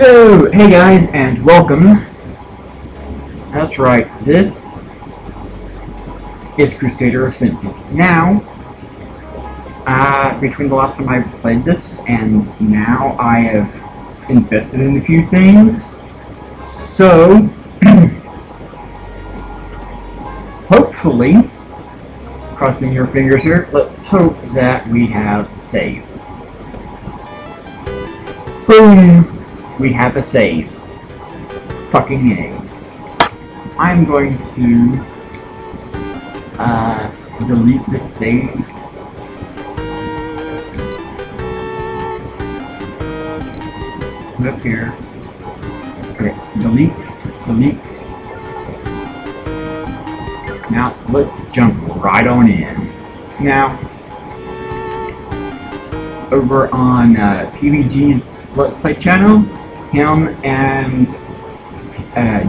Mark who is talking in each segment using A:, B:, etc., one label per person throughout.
A: Hello! Hey guys, and welcome. That's right, this is Crusader of Centy. Now, between the last time I played this and now, I have invested in a few things. So, hopefully, crossing your fingers here, let's hope that we have a save. Boom! We have a save. Fucking A. I'm going to delete this save. Put up here. Okay, delete. Now let's jump right on in. Now, over on PBG's Let's Play channel, him and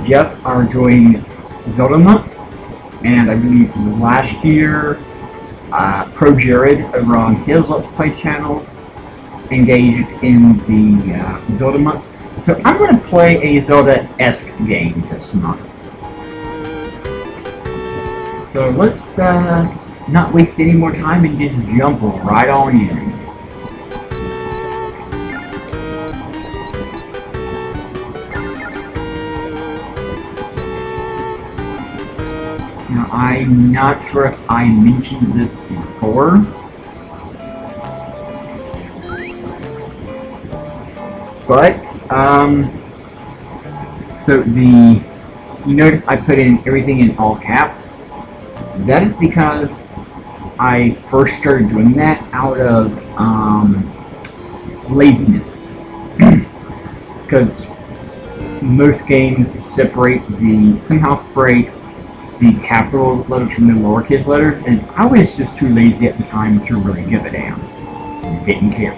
A: Jeff are doing Zelda Month, and I believe last year Pro Jared over on his Let's Play channel engaged in the Zelda Month. So I'm going to play a Zelda-esque game this month. So let's not waste any more time and just jump right on in. Now, I'm not sure if I mentioned this before, but, so you notice I put in everything in all caps. That is because I first started doing that out of, laziness. Because most games somehow separate the capital letters from the lowercase letters, and I was just too lazy at the time to really give a damn. Didn't care.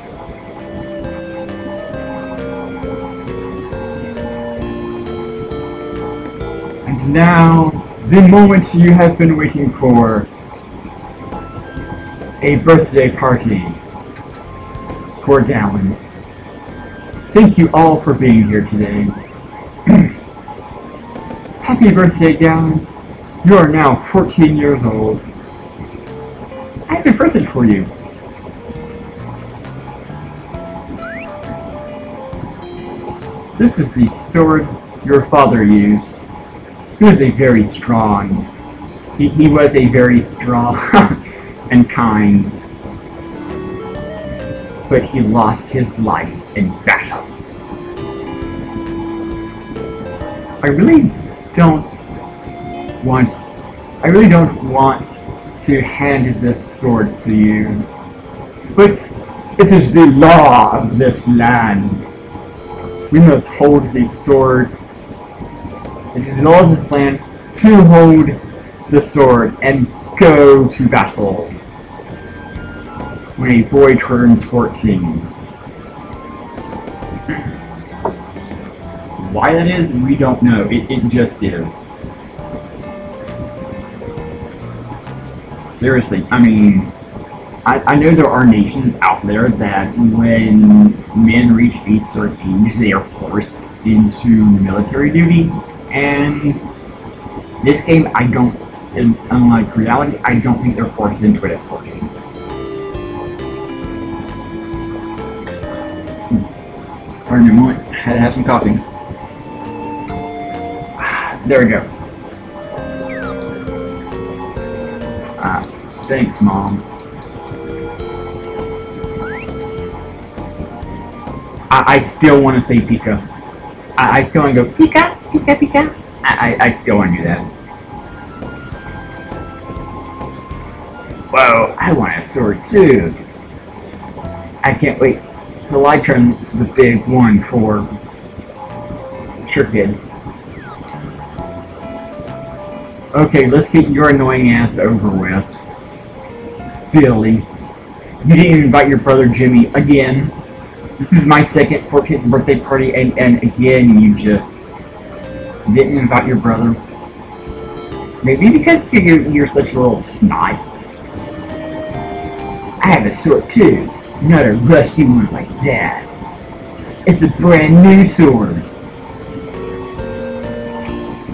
A: And now, the moment you have been waiting for. A birthday party for Gallon. Thank you all for being here today. Happy birthday, Gallon. You are now 14 years old. I have a present for you. This is the sword your father used. He was a very strong. He was a very strong and kind. But he lost his life in battle. I really don't want to hand this sword to you, but it is the law of this land. We must hold the sword. It is the law of this land to hold the sword and go to battle when a boy turns 14. Why that is, we don't know. It just is. Seriously, I mean, I know there are nations out there that when men reach a certain age, they are forced into military duty, and this game, unlike reality, I don't think they're forced into it at 14. Pardon me a moment, I had to have some coffee. There we go. Thanks, Mom. I still want to say Pika. I still want to go Pika, Pika, Pika. I still want to do that. Whoa, I want a sword too. I can't wait till I turn the big one for sure, kid. Okay, let's get your annoying ass over with. Billy. You didn't invite your brother Jimmy again. This is my second 14th birthday party, and again you just didn't invite your brother. Maybe because you're such a little snot. I have a sword too. Not a rusty one like that. It's a brand new sword.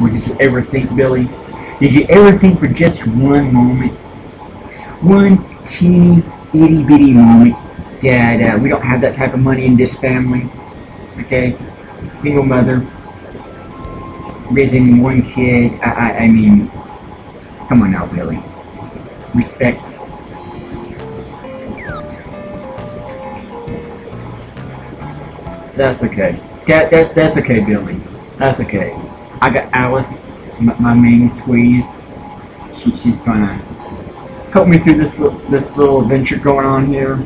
A: What did you ever think, Billy? Did you ever think for just one moment, one teeny itty bitty moment, that we don't have that type of money in this family? Okay? Single mother, raising one kid. I mean, come on now, Billy. Respect. That's okay. That's okay, Billy. That's okay. I got Alice, my main squeeze. She's gonna help me through this little adventure going on here.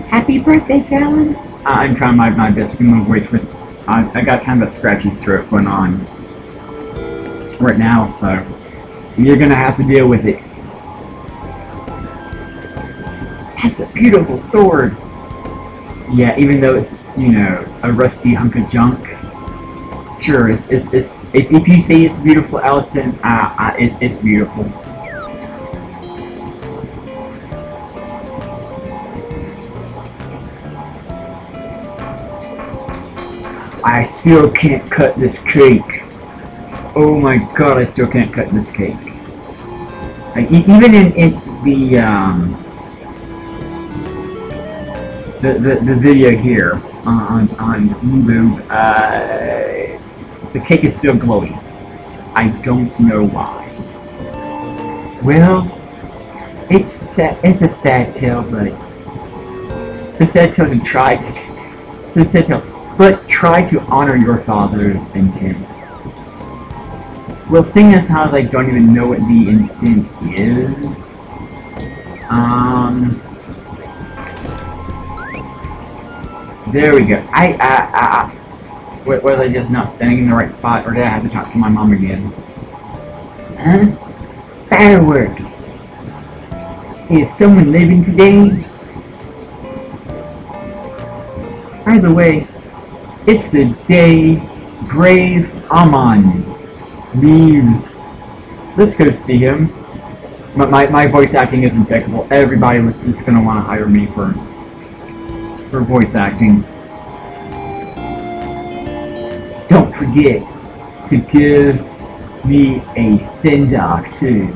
A: Happy birthday, Gallon! I'm trying my best to my voice with. I got kind of a scratchy throat going on right now, so you're gonna have to deal with it. That's a beautiful sword. Yeah, even though it's, you know, a rusty hunk of junk. Sure, if you say it's beautiful, Allison, it's beautiful. I still can't cut this cake. Oh my god, I still can't cut this cake. Like, even in the video here on YouTube, the cake is still glowy. I don't know why. Well, it's a sad tale, but it's a sad tale to try to. It's a sad tale. But try to honor your father's intent. Well, seeing as how I don't even know what the intent is, there we go. Was I just not standing in the right spot, or did I have to talk to my mom again? Huh? Fireworks! Is someone living today? By the way, it's the day Brave Amon leaves. Let's go see him. My voice acting is impeccable. Everybody was just gonna want to hire me for voice acting. Don't forget to give me a send-off too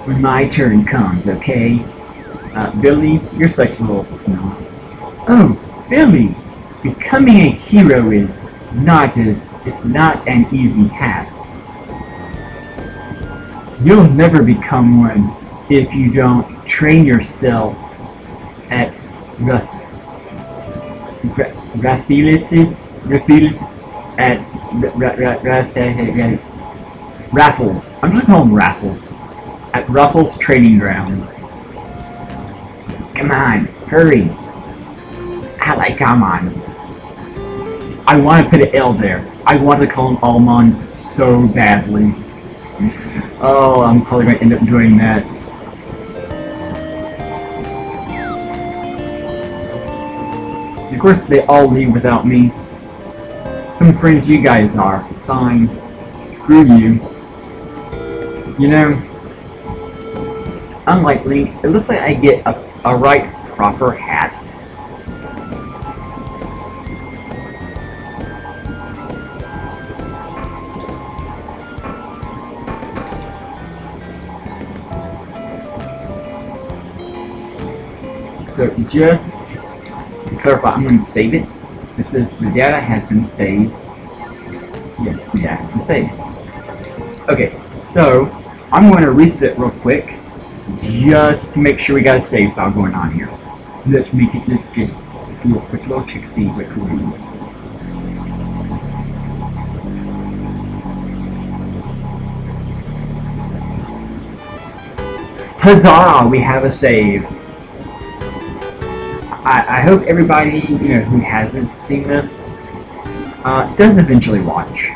A: when my turn comes, okay? Billy, you're such a little snob. Oh, Billy! Becoming a hero is not an easy task. You'll never become one if you don't train yourself at Raffles. I'm just calling them Raffles. At Raffles Training Ground. Come on, hurry. Come on. I want to put an L there. I want to call him Almond so badly. Oh, I'm probably going to end up doing that. Of course, they all leave without me. Some friends you guys are. Fine. Screw you. You know, unlike Link, it looks like I get a right proper hat. So just to clarify, I'm going to save it. This is the data has been saved. Yes, the data has been saved. Okay, so I'm going to reset real quick just to make sure we got a save file going on here. Let's just do a quick little check, see what we're doing. Huzzah! We have a save. I hope everybody, you know, who hasn't seen this does eventually watch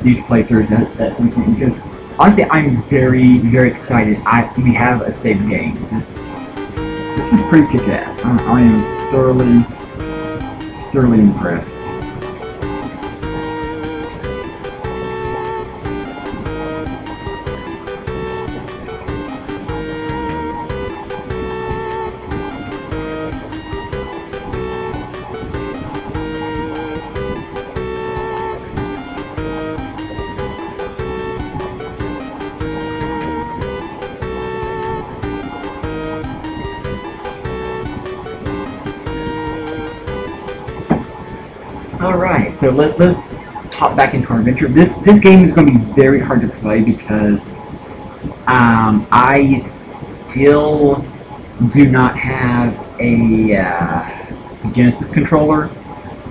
A: these playthroughs at some point, because honestly I'm very, very excited. We have a saved game. This is pretty kick-ass. I am thoroughly impressed. Alright, so let's hop back into our adventure. This game is going to be very hard to play because I still do not have a Genesis controller.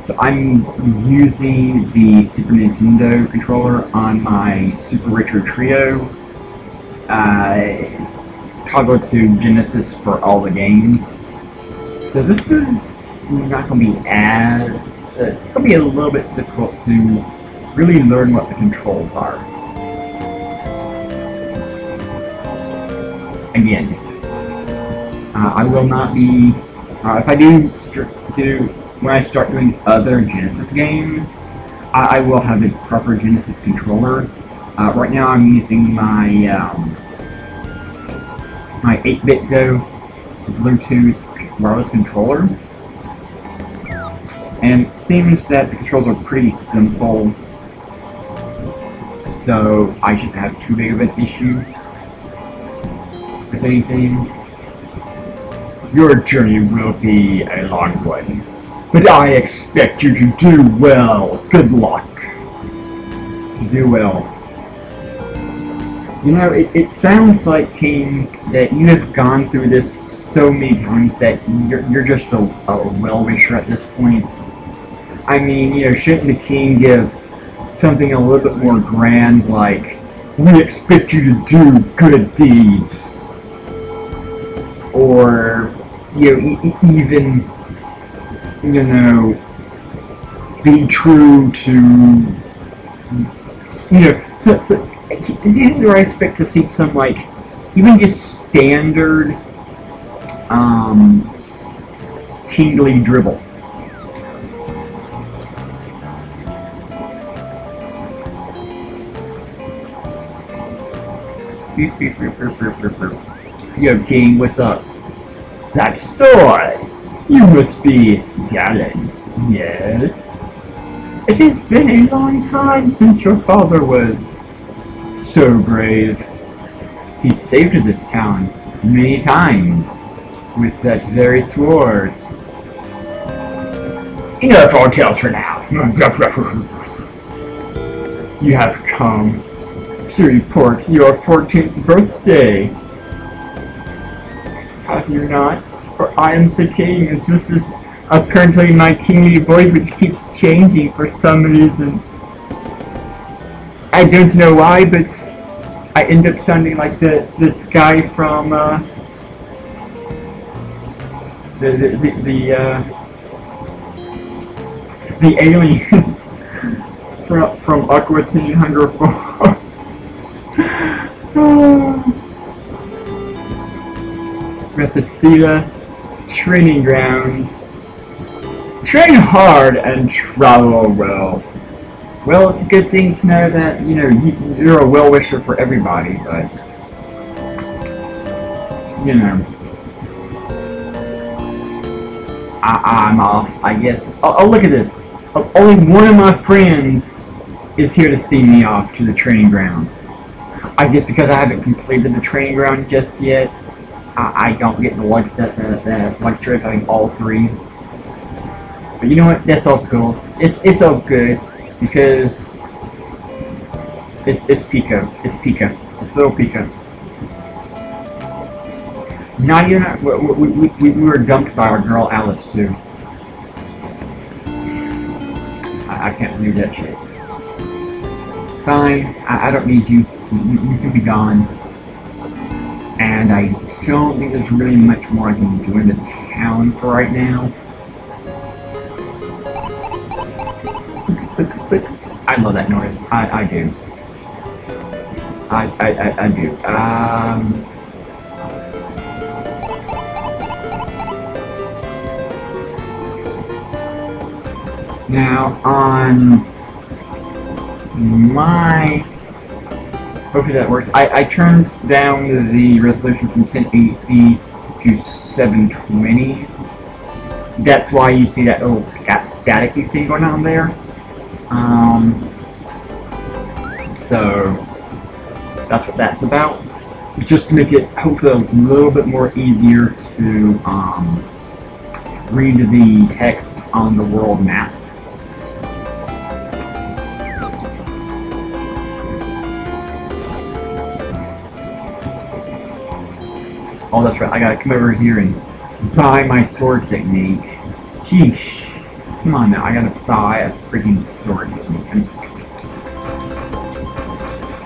A: So I'm using the Super Nintendo controller on my Super Retro Trio. Toggle to Genesis for all the games. So this is not going to be as... it's going to be a little bit difficult to really learn what the controls are. Again, I will not be... if I do when I start doing other Genesis games, I will have a proper Genesis controller. Right now I'm using my my 8-bit Go Bluetooth wireless controller, and it seems that the controls are pretty simple, so I shouldn't have too big of an issue with anything. Your journey will be a long one, but I expect you to do well. Good luck. To do well. You know, it sounds like, King, that you have gone through this so many times that you're just a well-wisher at this point. I mean, you know, shouldn't the King give something a little bit more grand, like, we expect you to do good deeds? Or, you know, even, you know, be true to, you know, so this is where I expect to see some, like, even just standard, kingly dribble. Yo, King, what's up? That sword! You must be Gallon, yes? It has been a long time since your father was so brave. He saved this town many times with that very sword. Enough old tales for now. You have come to report your 14th birthday. Have you not? For I am the king, and this is apparently my kingly voice, which keeps changing for some reason. I don't know why, but I end up sounding like the guy from the alien from Aqua Teen Hunger Force. Methasila training grounds. Train hard and travel well. Well, it's a good thing to know that, you know, you're a well-wisher for everybody, but, you know, I'm off, I guess. Oh, look at this. Only one of my friends is here to see me off to the training ground. I guess because I haven't completed the training ground just yet, I don't get the luxury of having all three. But you know what? That's all cool. It's all good. Because it's Pico. It's Pico. It's little Pico. Not even we were dumped by our girl Alice too. I can't believe that shit. Fine. I don't need you. You can be gone. And I don't think there's really much more I can do in the town for right now. I love that noise. I do. I do. Now on my, hopefully that works. I turned down the resolution from 1080p to 720. That's why you see that little staticky thing going on there. So that's what that's about. Just to make it hopefully a little bit more easier to read the text on the world map. Oh, that's right. I gotta come over here and buy my sword technique. Sheesh. Come on now. I gotta buy a freaking sword technique.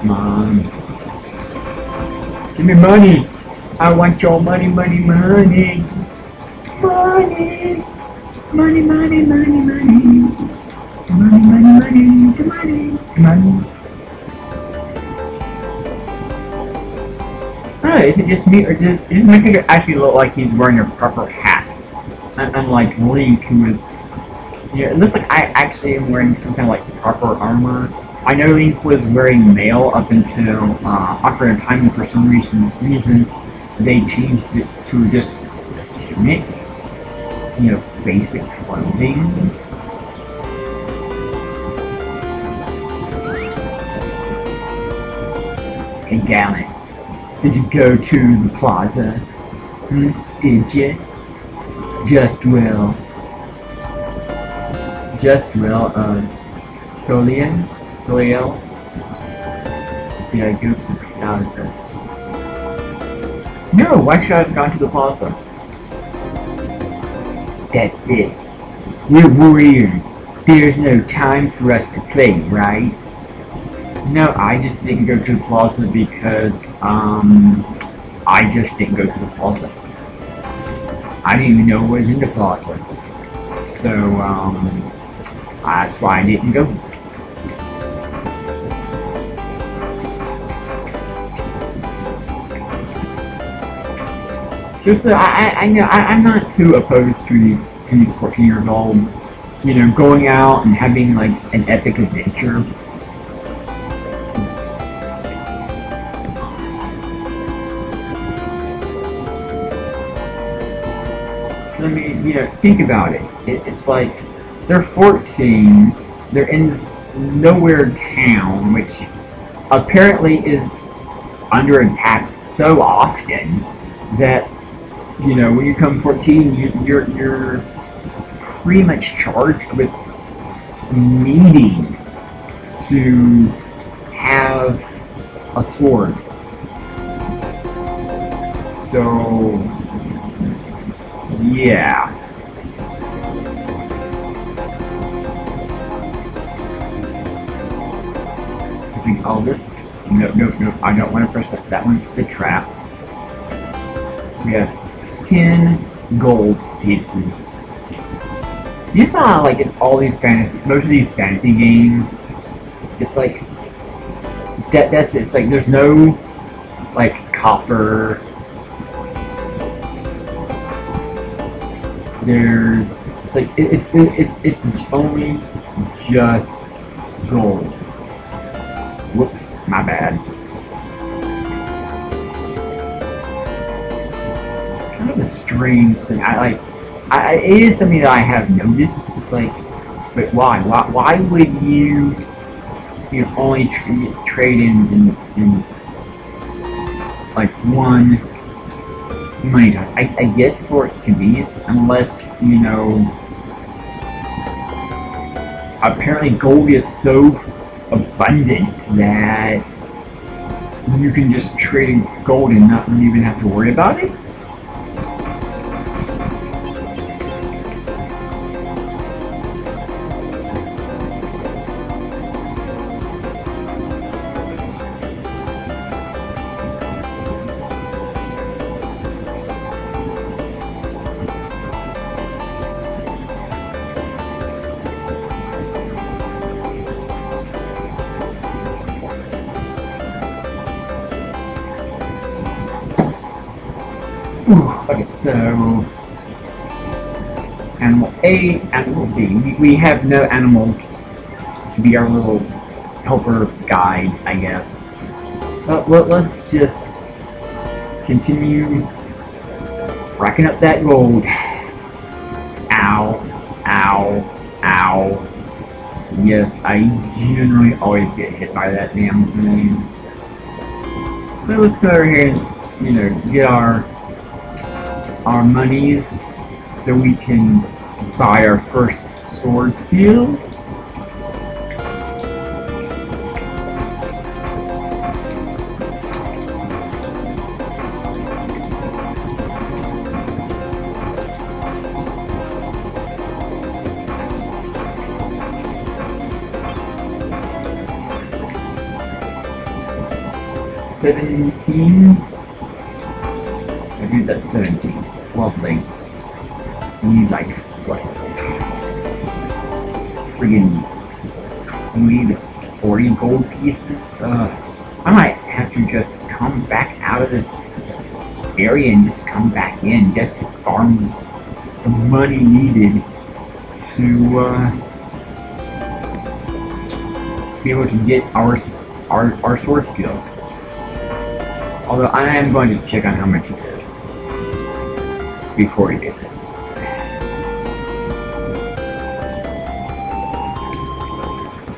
A: Come on. Give me money. I want your money, money, money. Money. Money, money, money, money. Money, money, money, money, money. Oh, is it just me, or does it make it actually look like he's wearing a proper hat? Unlike Link, who is... Yeah, it looks like I actually am wearing some kind of like proper armor. I know Link was wearing mail up until Ocarina of Time, and for some reason they changed it to just a tunic. You know, basic clothing. Hey, Gallon, did you go to the plaza? Did you? Just well, Soliel? Did I go to the plaza? No, why should I have gone to the plaza? That's it. We're warriors. There's no time for us to play, right? No, I just didn't go to the plaza because, I just didn't go to the plaza. I didn't even know what was in the plaza. So, that's why I didn't go. Seriously, I know I'm not too opposed to these 14-year-old, you know, going out and having like an epic adventure. I mean, you know, think about it. It's like they're 14. They're in this nowhere town, which apparently is under attack so often that, you know, when you come 14, you're pretty much charged with needing to have a sword. So, yeah. I think all this. No, I don't want to press that. That one's the trap. We have 10 gold pieces. You saw like in all these most of these fantasy games, it's like that's it. It's like there's no like copper. It's like it's only just gold. Whoops, my bad. Kind of a strange thing. It is something that I have noticed. It's like, but why? Why would you know, only trade in like one money type? I guess for convenience, unless, you know, apparently gold is so abundant that you can just trade in gold and not even have to worry about it. Okay, so animal A, animal B. We have no animals to be our little helper guide, I guess. But let's just continue racking up that gold. Ow, ow, ow. Yes, I generally always get hit by that damn thing. But let's go over here and, you know, get our monies so we can buy our first sword skill. 17. I believe that's 17. Lovely. Need like, what? Friggin' 20 to 40 gold pieces? I might have to just come back out of this area and just come back in just to farm the money needed to be able to get our sword skill. Although I am going to check on how much it is before we do that.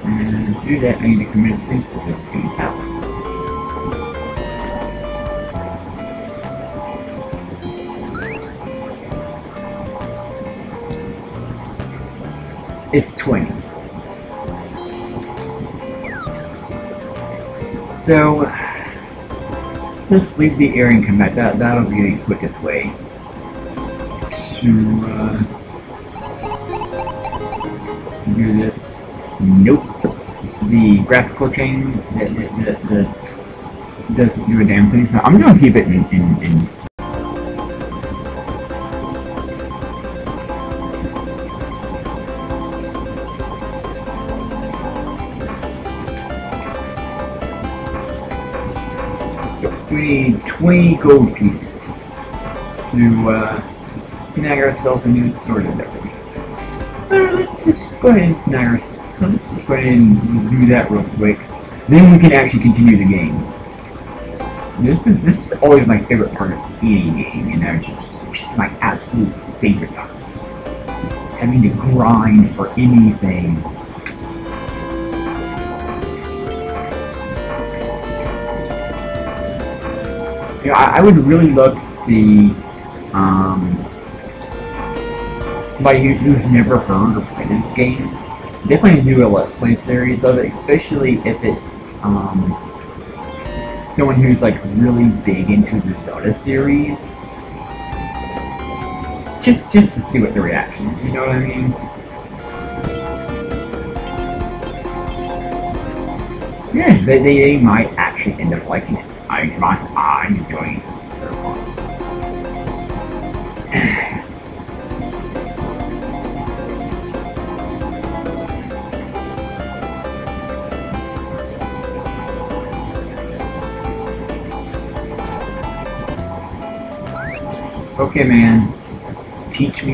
A: And to do that, I need to commit to this dude's house. It's 20. So let's leave the area and come back. That'll be the quickest way to do this. Nope. The graphical chain that doesn't do a damn thing. So I'm gonna keep it in 20 gold pieces to snag ourselves a new sword ability. Let's just go ahead and snag ourselves. Let's just go ahead and do that real quick. Then we can actually continue the game. This is always my favorite part of any game, you know, just my absolute favorite part. Having to grind for anything. You know, I would really love to see somebody who's never heard or played this game. Definitely do a Let's Play series of it, especially if it's someone who's like really big into the Zelda series. Just to see what the reaction is, you know what I mean? Yeah, they might actually end up liking it. I'm enjoying this so far. Okay, man. Teach me.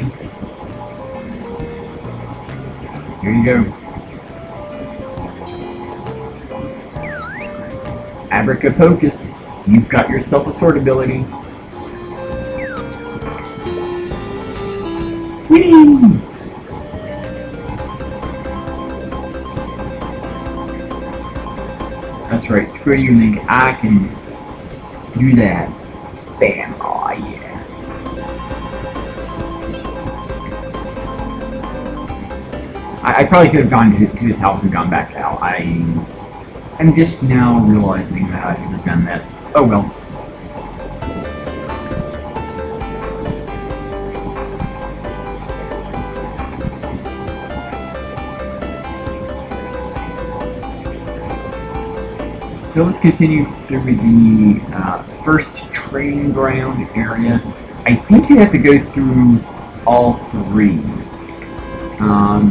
A: Here you go. Abracapocus, you've got yourself a sword ability. Whee! That's right, screw you, Link. I can do that. Bam. Aw, yeah. I probably could have gone to his house and gone back out. I'm just now realizing that I should have done that. Oh well. So let's continue through the first training ground area. I think you have to go through all three.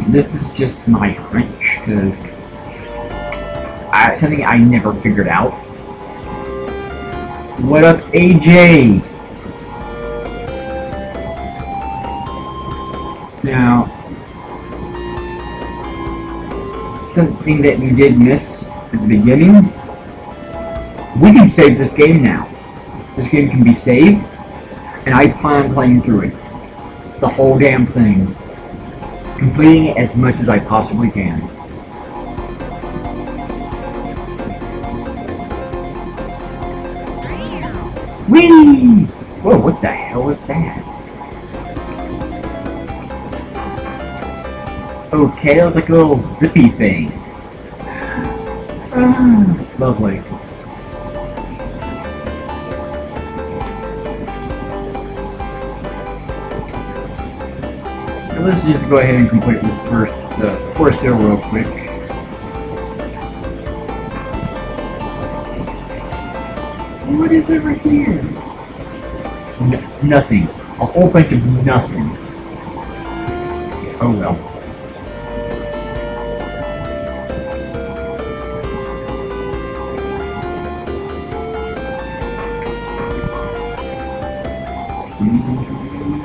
A: This is just my hunch, because something I never figured out. What up, AJ? Now, something that you did miss at the beginning. We can save this game now. This game can be saved, and I plan on playing through it. The whole damn thing. Completing it as much as I possibly can. Whee! Whoa, what the hell was that? Okay, that was like a little zippy thing. Lovely. Now let's just go ahead and complete this first hill real quick. What is over here? Nothing. A whole bunch of nothing. Oh well.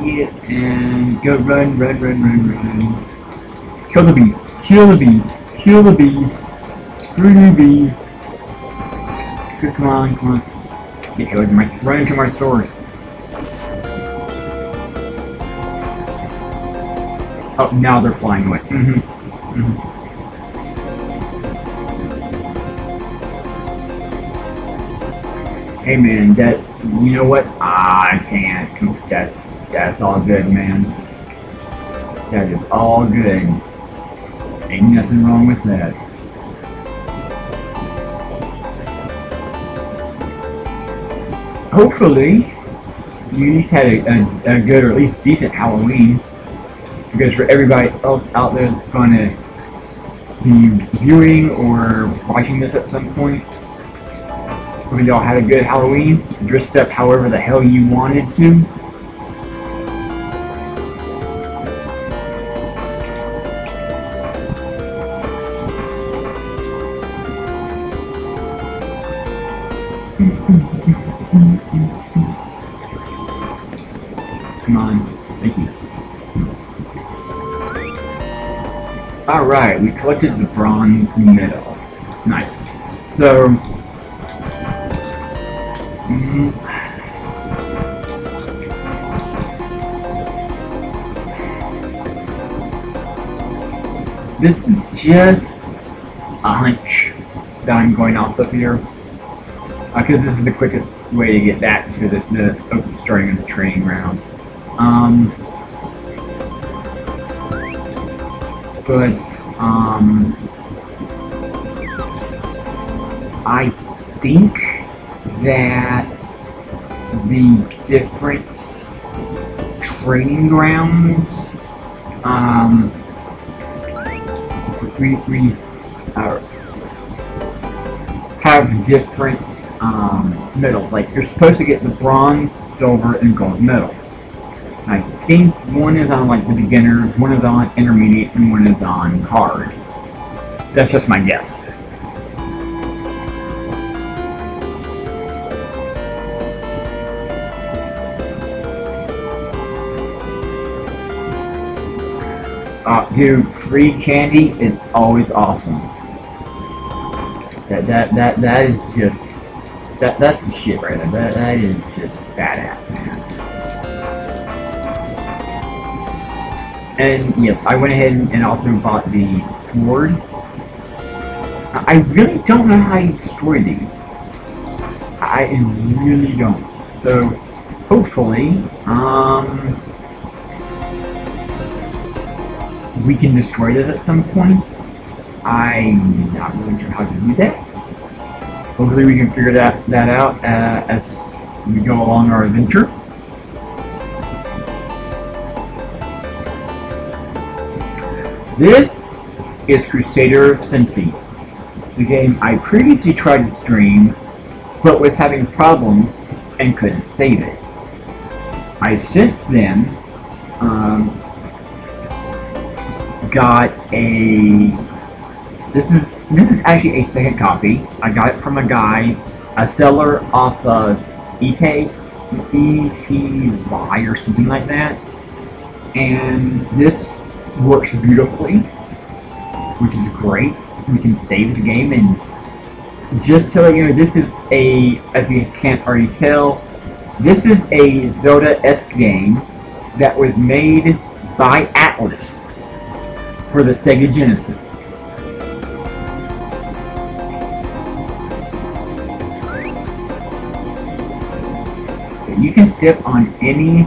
A: Yeah, and go run. Kill the bees. Kill the bees. Kill the bees. Screw you bees. Come on. Get run into my sword. Oh, now they're flying away. Hey man, you know what? I can't. That's all good, man. That is all good. Ain't nothing wrong with that. Hopefully, you at least had a good or at least decent Halloween. Because for everybody else out there that's going to be viewing or watching this at some point, hopefully y'all had a good Halloween, dressed up however the hell you wanted to. Come on, thank you. Alright, we collected the bronze medal. Nice. So, this is just a hunch that I'm going off of here. Because this is the quickest way to get back to the starting of the training ground. But I think that the different training grounds have different medals. Like you're supposed to get the bronze, silver, and gold medal. I think one is on like the beginners, one is on intermediate, and one is on hard. That's just my guess. Dude, free candy is always awesome. That is just that's the shit right there. That is just badass, man. And yes, I went ahead and also bought the sword. I really don't know how you destroy these. I really don't. So hopefully, we can destroy this at some point. I'm not really sure how to do that. Hopefully we can figure that out as we go along our adventure. This is Crusader Centy, the game I previously tried to stream, but was having problems and couldn't save it. I since then got a. This is actually a second copy. I got it from a guy, a seller off of ETY or something like that, and this works beautifully, which is great. We can save the game, and just to let you know, this is a, if you can't already tell, this is a Zelda-esque game that was made by Atlas for the Sega Genesis. You can step on any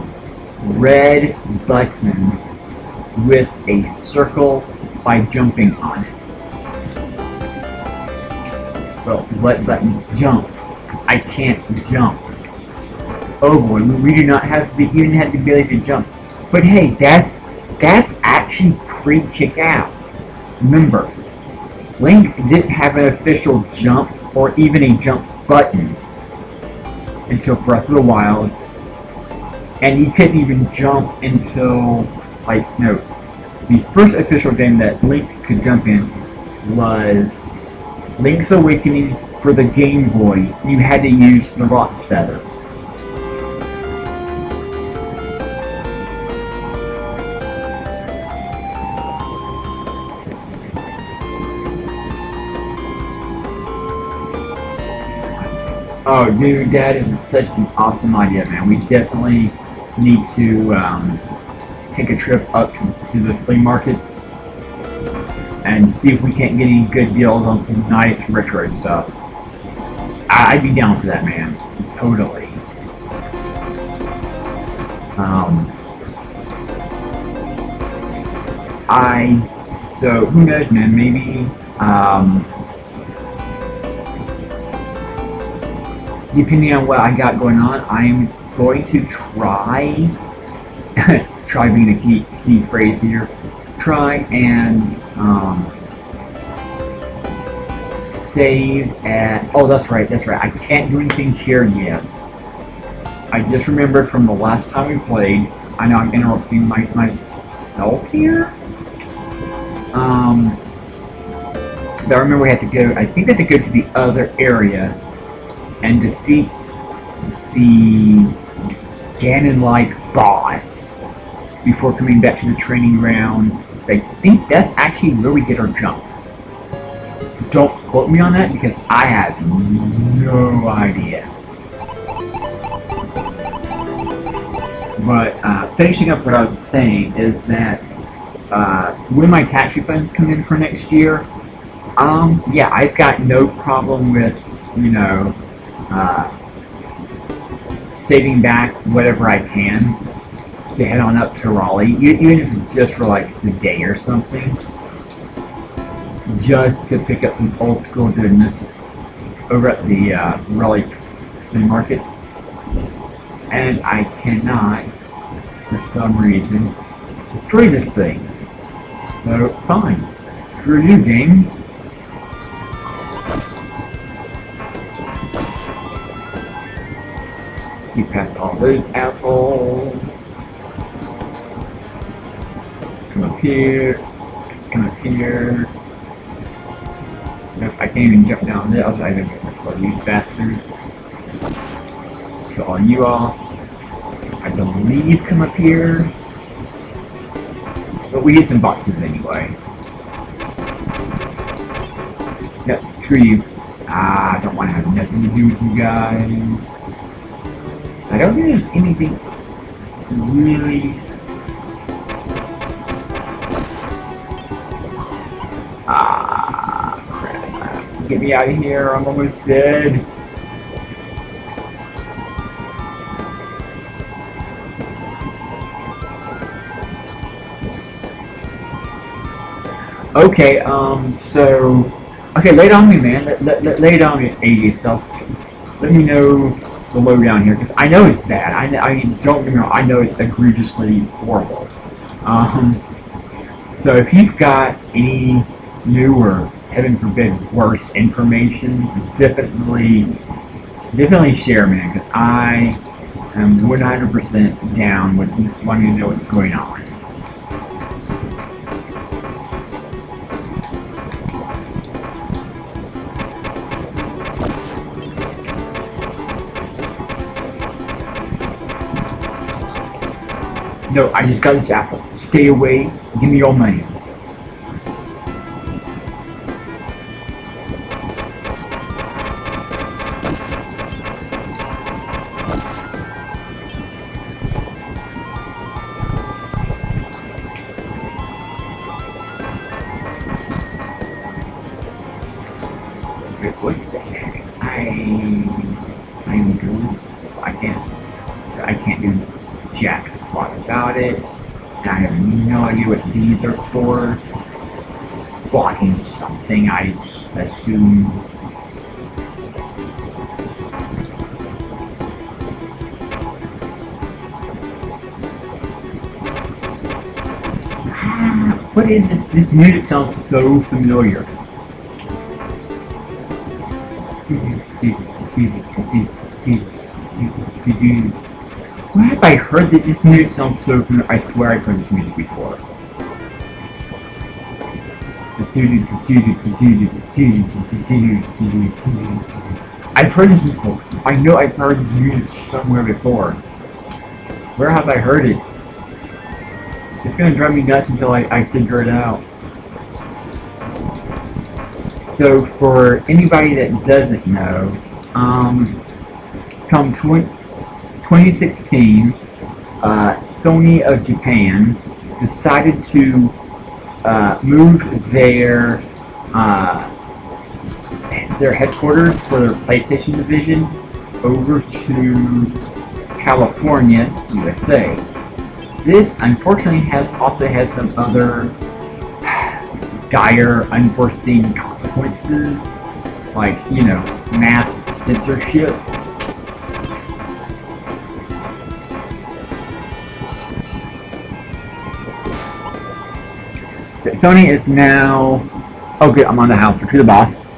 A: red button with a circle by jumping on it. Well, what buttons jump? I can't jump. Oh boy, we do not have the even have the ability to jump. But hey, that's actually pretty kick-ass. Remember, Link didn't have an official jump or even a jump button. until Breath of the Wild, and you couldn't even jump until, like, no, the first official game that Link could jump in was Link's Awakening for the Game Boy. You had to use the Rot's Feather. Oh, dude, that is such an awesome idea, man. We definitely need to take a trip up to the flea market and see if we can't get any good deals on some nice retro stuff. I'd be down for that, man. Totally. So who knows, man? Maybe depending on what I got going on, I'm going to try try being the key phrase here. Try and save at, oh, that's right, I can't do anything here yet. I just remembered from the last time we played. I know I'm interrupting myself here. But I remember we had to go, I think we had to go to the other area and defeat the Ganon-like boss before coming back to the training ground. So I think that's actually where we get our jump. Don't quote me on that because I have no idea. But finishing up what I was saying is that when my tax refunds come in for next year, yeah, I've got no problem with, you know, saving back whatever I can to head on up to Raleigh, even if it's just for like the day or something, just to pick up some old school goodness over at the Raleigh flea market. And I cannot, for some reason, destroy this thing. So fine, screw you, game. Get past all those assholes. Come up here. Come up here. Nope, I can't even jump down there. Also, I didn't get this one. You bastards. Kill all you off. I believe come up here. But we get some boxes anyway. Yep, screw you. I don't want to have nothing to do with you guys. I don't think there's anything really... crap. Get me out of here, I'm almost dead. Okay, so... Okay, lay it on me, man. Lay it on me, AJ stuff. Let me know the lowdown here, because I know it's bad. I mean, don't get me wrong, I know it's egregiously horrible. So if you've got any new or, heaven forbid, worse information, definitely share, man, because I am 100% down with wanting to know what's going on. No, I just got this apple. Stay away. Give me your money. Wait, what the heck? I'm good. I can't do jack squat about it, and I have no idea what these are for. Blocking something, I assume. What is this? This music sounds so familiar. Where have I heard that this music sounds so familiar? I swear I've heard this music before. I've heard this before. I know I've heard this music somewhere before. Where have I heard it? It's gonna drive me nuts until I figure it out. So for anybody that doesn't know, come 2016, Sony of Japan decided to move their headquarters for their PlayStation division over to California, USA. This unfortunately also had some other dire, unforeseen consequences, like, you know, mass censorship. Sony is now... Oh good, I'm on the house. We're to the boss.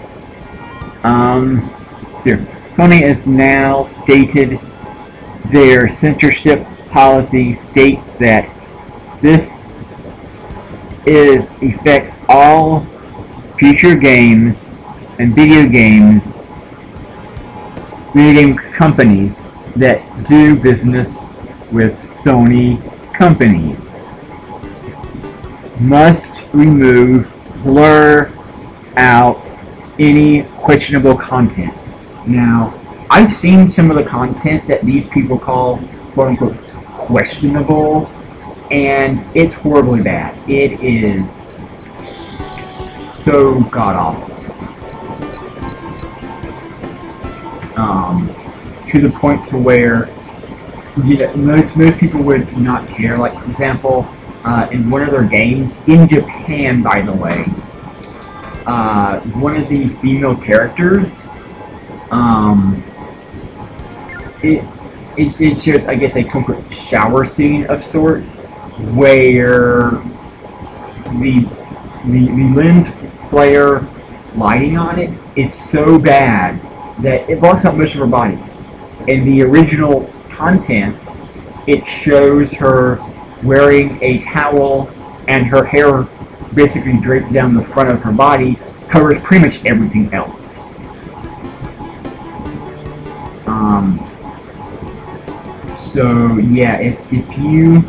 A: Sony has now stated their censorship policy states that this affects all future games and video game companies that do business with Sony companies. Must remove, blur out any questionable content. Now, I've seen some of the content that these people call quote-unquote questionable, and it's horribly bad. It is so god-awful. To the point to where, you know, most people would not care. Like, for example, in one of their games, in Japan, by the way, one of the female characters, it shows, I guess, a complete shower scene of sorts, where the lens flare lighting on it is so bad that it blocks out most of her body. In the original content, it shows her wearing a towel and her hair basically draped down the front of her body, covers pretty much everything else. So yeah, if you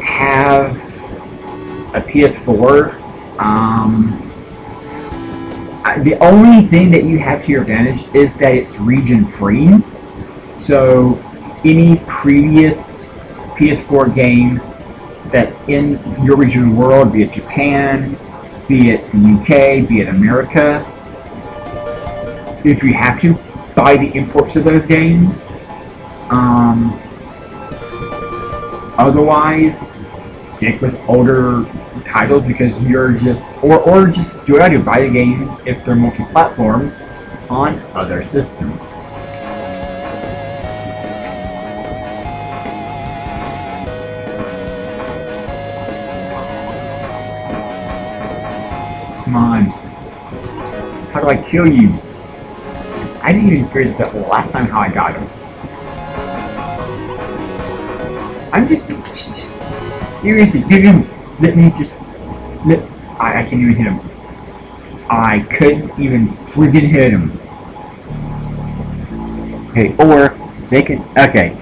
A: have a PS4, the only thing that you have to your advantage is that it's region free. So any previous PS4 game that's in your region of the world, be it Japan, be it the UK, be it America, if you have to, buy the imports of those games. Otherwise, stick with older titles, because you're just, or just do what I do, buy the games if they're multi-platforms on other systems. Come on. How do I kill you? I didn't even figure this out the last time how I got him. I'm just seriously, let me just, I can't even hit him. I couldn't even friggin' hit him. Okay, or they can, okay,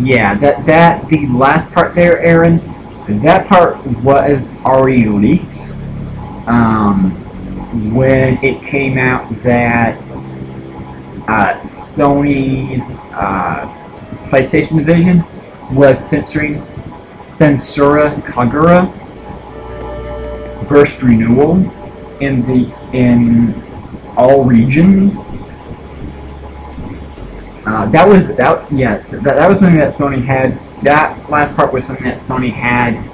A: yeah, the last part there, Aaron, that part was already leaked, when it came out that Sony's PlayStation division was censoring Censura Kagura burst renewal in all regions. That was something that Sony had. That last part was something that Sony had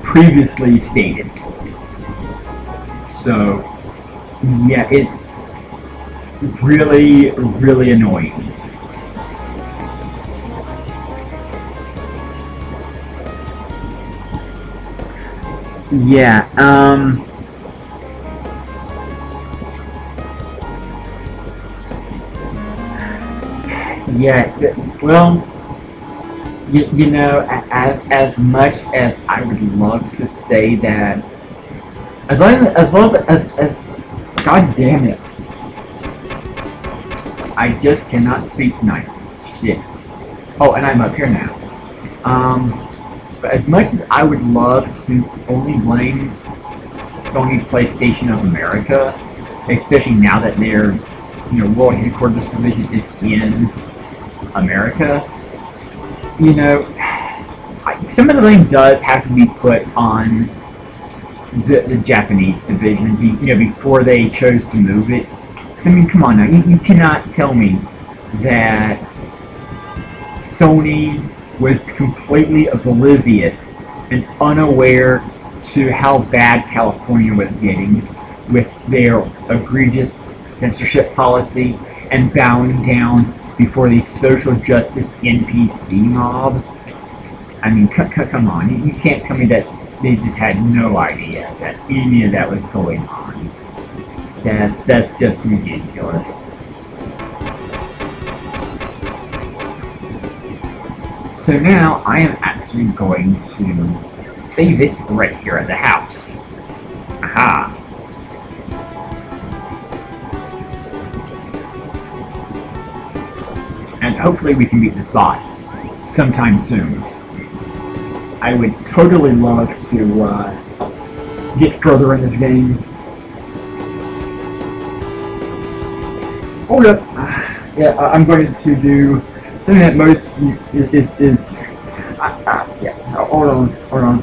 A: previously stated. So yeah, it's really, really annoying. Yeah, Yeah, well, you know, as much as I would love to say that, as God damn it, I just cannot speak tonight. Shit. Oh, and I'm up here now. But as much as I would love to only blame Sony PlayStation of America, especially now that their, world headquarters division is in America, some of the blame does have to be put on the Japanese division, before they chose to move it. I mean, come on now, you cannot tell me that Sony was completely oblivious and unaware to how bad California was getting with their egregious censorship policy and bowing down before the social justice NPC mob. I mean, come on, you can't tell me that they just had no idea that any of that was going on. That's just ridiculous. So now I am actually going to save it right here at the house. Aha. And hopefully we can beat this boss sometime soon. I would totally love to get further in this game. Hold up. Yeah, I'm going to do something that most is yeah, hold on.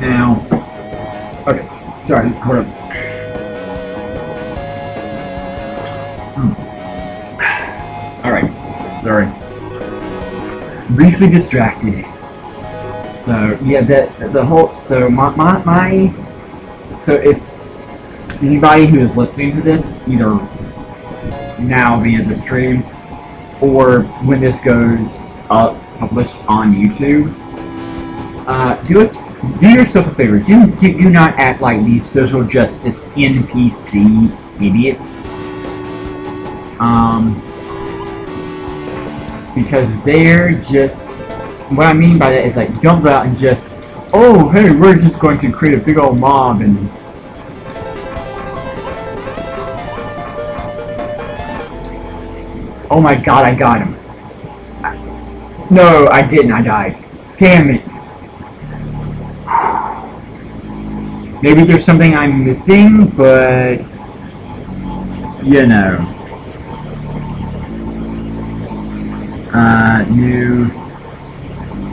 A: Now, okay, sorry, hold up. Alright, sorry. Briefly distracted. So, yeah, the whole, so so if anybody who is listening to this, either now via the stream, or when this goes up, published on YouTube, do yourself a favor. Do not act like these social justice NPC idiots. Because they're just, what I mean by that is like, don't go out and just, oh hey, we're just going to create a big old mob and oh my god, I got him. No, I didn't, I died. Damn it. Maybe there's something I'm missing, but new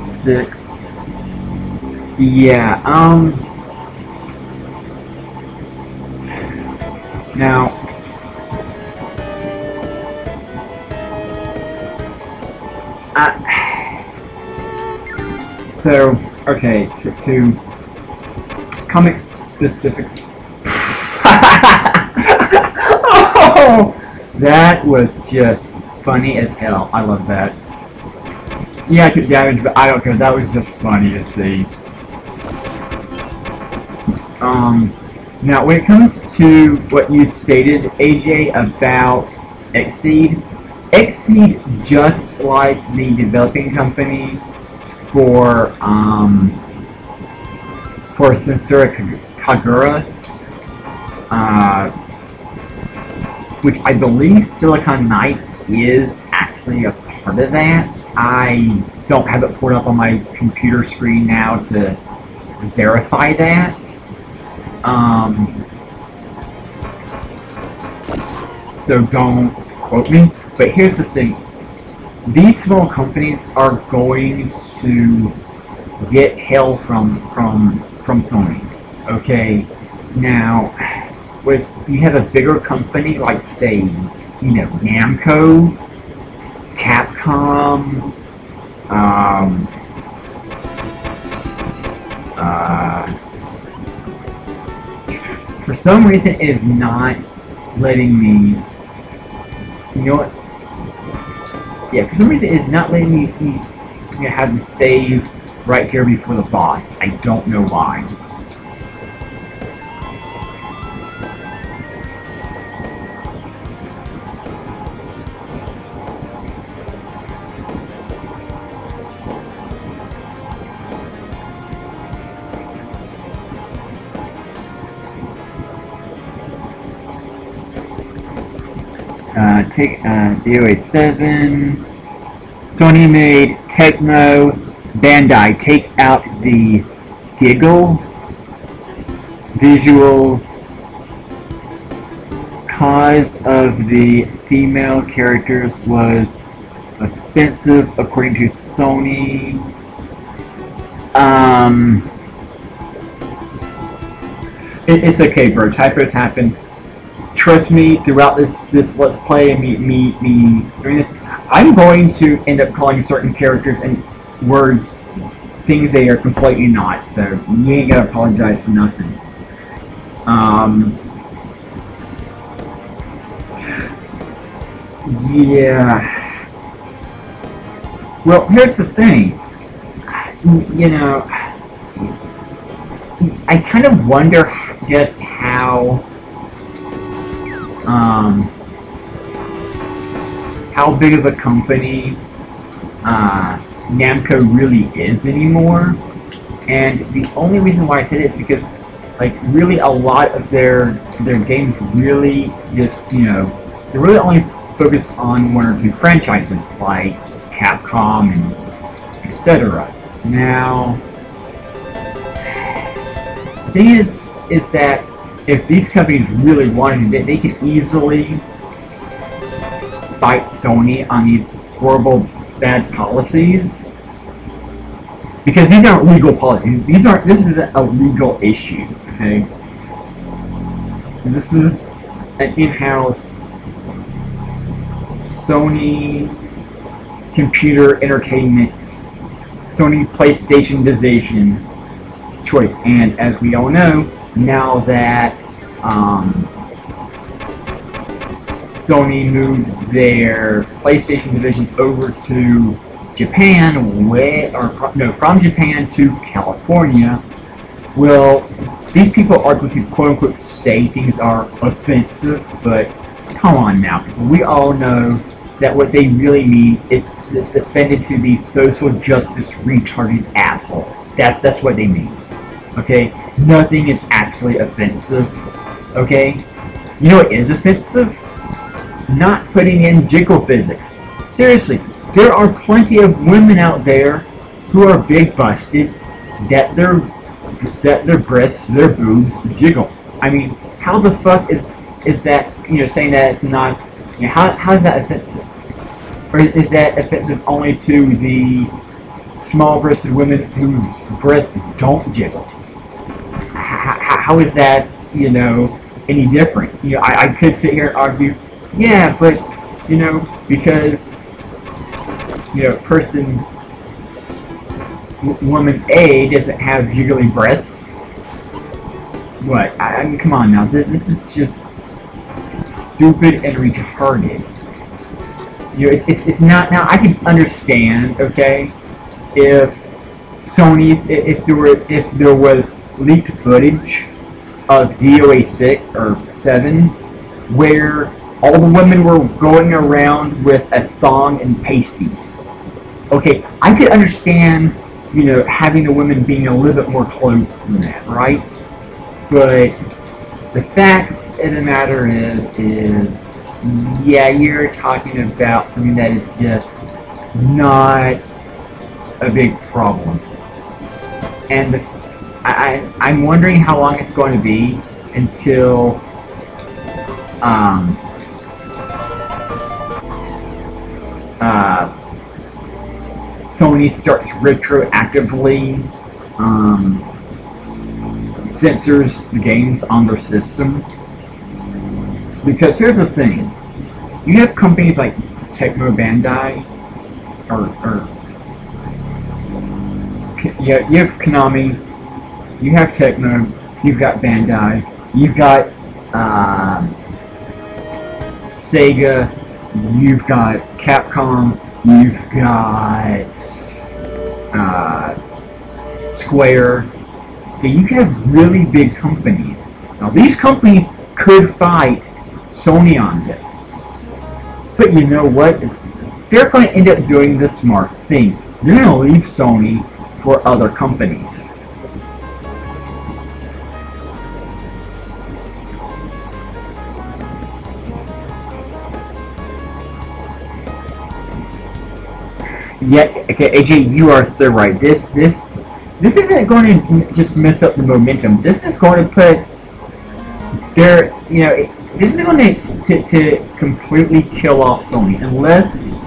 A: 6. Yeah, now so okay, to comic specific. Oh, that was just funny as hell. I love that. Yeah, I took damage, but I don't care. That was just funny to see. Now when it comes to what you stated, AJ, about Xseed, just like the developing company for Censura Kagura, which I believe Silicon Knife is actually a part of that. I don't have it pulled up on my computer screen now to verify that. So don't quote me. But here's the thing. These small companies are going to get hell from Sony. Okay? Now, if you have a bigger company like, say, Namco, Capcom, some reason, it is not letting me. You know what? Yeah, for some reason, it's not letting me have the save right here before the boss. I don't know why. Take DOA 7. Sony made Tecmo Bandai take out the giggle visuals cause of the female characters was offensive according to Sony. It's okay, bro. Typos happen. Trust me, throughout this Let's Play and me doing this, I'm going to end up calling certain characters and words things they are completely not, so you ain't gotta apologize for nothing. Yeah. Well, here's the thing. You know, I kind of wonder just how big of a company Namco really is anymore, and the only reason why I say that is because, like, really a lot of their games really just, you know, they're really only focused on one or two franchises like Capcom and etc. Now, the thing is that if these companies really wanted it, they could easily fight Sony on these horrible, bad policies. Because these aren't legal policies. This is a legal issue, okay? This is an in-house Sony Computer Entertainment, Sony PlayStation Division choice. And as we all know, now that Sony moved their PlayStation division over to Japan, from Japan to California, well, these people are going to quote-unquote say things are offensive, but come on now, we all know that what they really mean is this offended to these social justice retarded assholes. That's what they mean. Okay? Nothing is actually offensive. Okay? You know what is offensive? Not putting in jiggle physics. Seriously, there are plenty of women out there who are big busted that their breasts, their boobs jiggle. I mean, how the fuck is that, you know, saying that it's not, you know, how is that offensive? Or is that offensive only to the small-breasted women whose breasts don't jiggle? How is that, you know, any different? You know, I could sit here and argue, yeah, but, you know, because, you know, woman A doesn't have jiggly breasts. What? I mean, come on now. This is just stupid and retarded. You know, it's not. Now I can understand, okay, if Sony, if there was leaked footage of DOA 6 or 7, where all the women were going around with a thong and pasties. Okay, I could understand, you know, having the women being a little bit more clothed than that, right? But the fact of the matter is, yeah, you're talking about something that is just not a big problem. And I'm wondering how long it's going to be until Sony starts retroactively censors the games on their system. Because here's the thing, you have companies like Tecmo Bandai, you have Konami, you have Tecmo, you've got Bandai, You've got Sega, you've got Capcom, you've got Square. Okay, you have really big companies. Now these companies could fight Sony on this. But you know what? They're going to end up doing the smart thing. They're going to leave Sony for other companies. Yeah, okay, AJ, you are so right. This isn't going to just mess up the momentum. This is going to put their, this is going to completely kill off Sony unless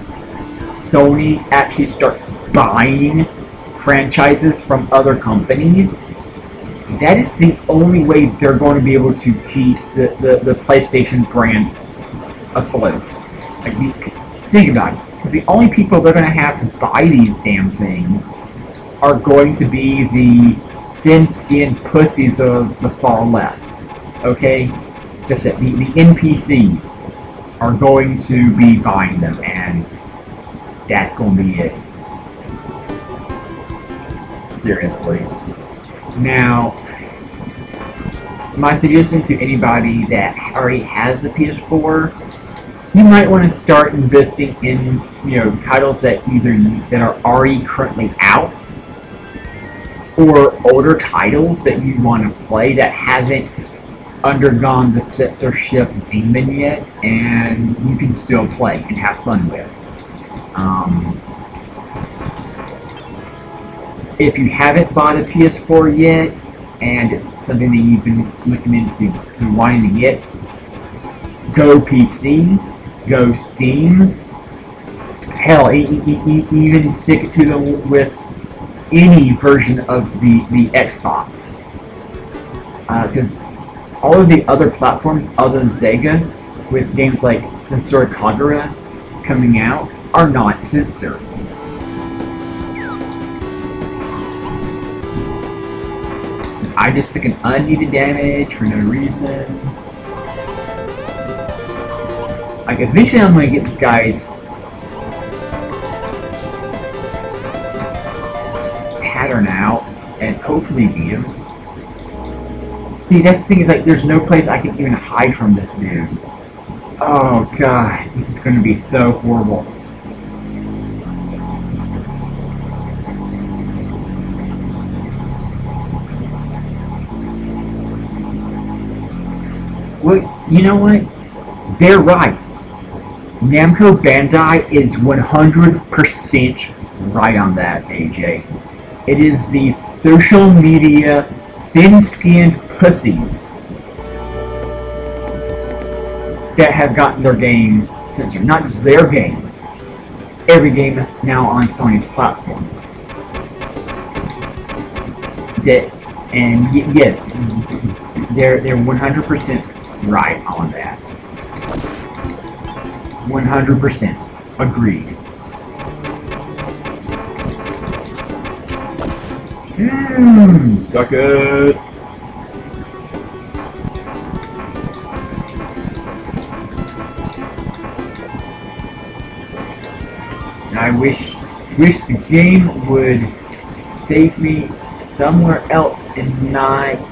A: Sony actually starts buying franchises from other companies. That is the only way they're going to be able to keep the PlayStation brand afloat. Like, think about it. The only people they're going to have to buy these damn things are going to be the thin-skinned pussies of the far left. Okay? That's it. The NPCs are going to be buying them, and that's going to be it. Seriously. Now, my suggestion to anybody that already has the PS4, you might want to start investing in, titles that that are already currently out, or older titles that you want to play that haven't undergone the censorship demon yet, and you can still play and have fun with. If you haven't bought a PS4 yet, and it's something that you've been looking into wanting to get, go PC. Go Steam. Hell, even stick to them with any version of the Xbox. Because all of the other platforms other than Sega, with games like Censura Kagura coming out, are not censored. I just took an unneeded damage for no reason. Like, eventually I'm going to get this guy's pattern out and hopefully beat him. See, that's the thing, is like, there's no place I can even hide from this dude. Oh god, this is going to be so horrible. Well, you know what? They're right. Namco Bandai is 100% right on that, AJ. It is these social media thin-skinned pussies that have gotten their game censored. Not just their game. Every game now on Sony's platform. And yes, they're 100% right on that. 100% agreed. Suck it. And I wish the game would save me somewhere else and not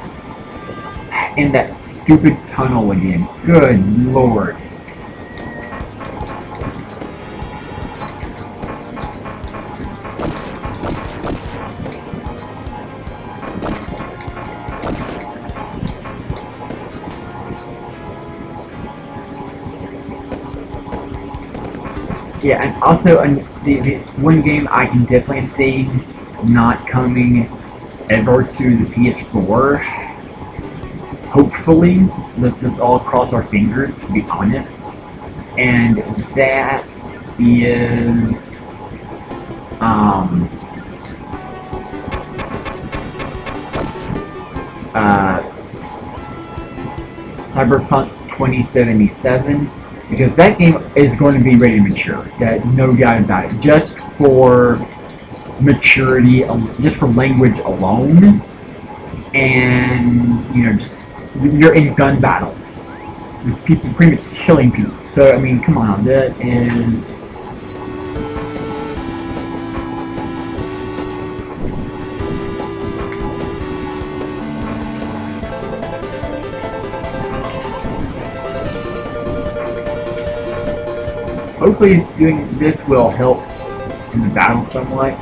A: in that stupid tunnel again. Good lord. Yeah, and also the one game I can definitely see not coming ever to the PS4. Hopefully, let's all cross our fingers, to be honest. And that is Cyberpunk 2077. Because that game is going to be ready to mature. That, no doubt about it. Just for maturity, just for language alone, and just you're in gun battles with people pretty much killing people. So I mean, come on, that is. Hopefully doing this will help in the battle somewhat.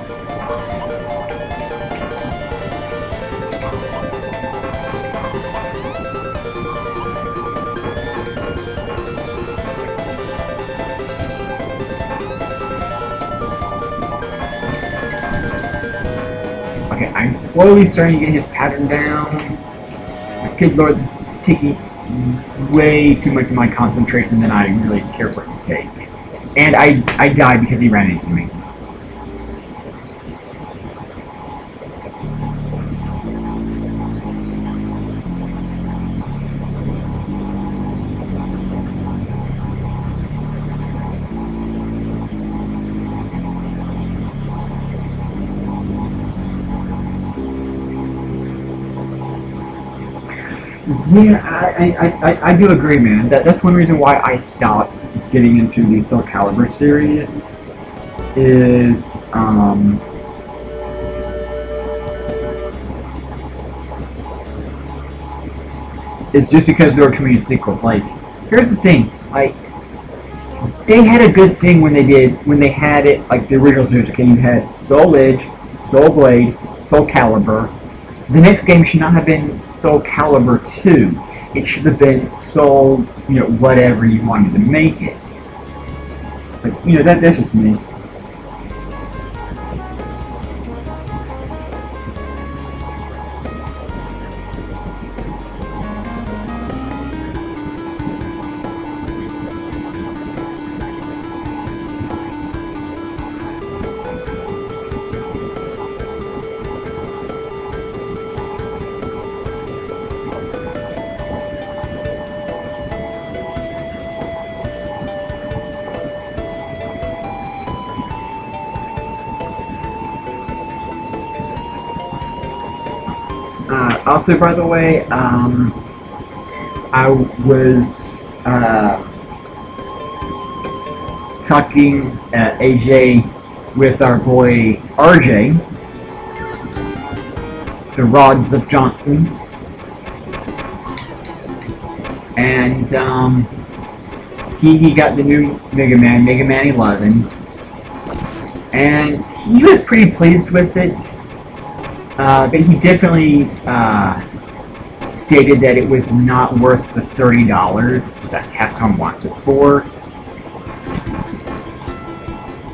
A: Okay, I'm slowly starting to get his pattern down. Good lord, this is taking way too much of my concentration than I really care for it to take. And I died because he ran into me. Yeah, I do agree, man. That's one reason why I stopped getting into the Soul Calibur series. Is it's just because there were too many sequels. Like, here's the thing. Like, they had a good thing when they had it like the original series. Okay, you had Soul Edge, Soul Blade, Soul Calibur. The next game should not have been Soul Calibur 2. It should have been Soul, whatever you wanted to make it. But, that's just me. Also, by the way, I was talking AJ with our boy RJ, the Rods of Johnson, and he got the new Mega Man 11, and he was pretty pleased with it. But he definitely stated that it was not worth the $30 that Capcom wants it for.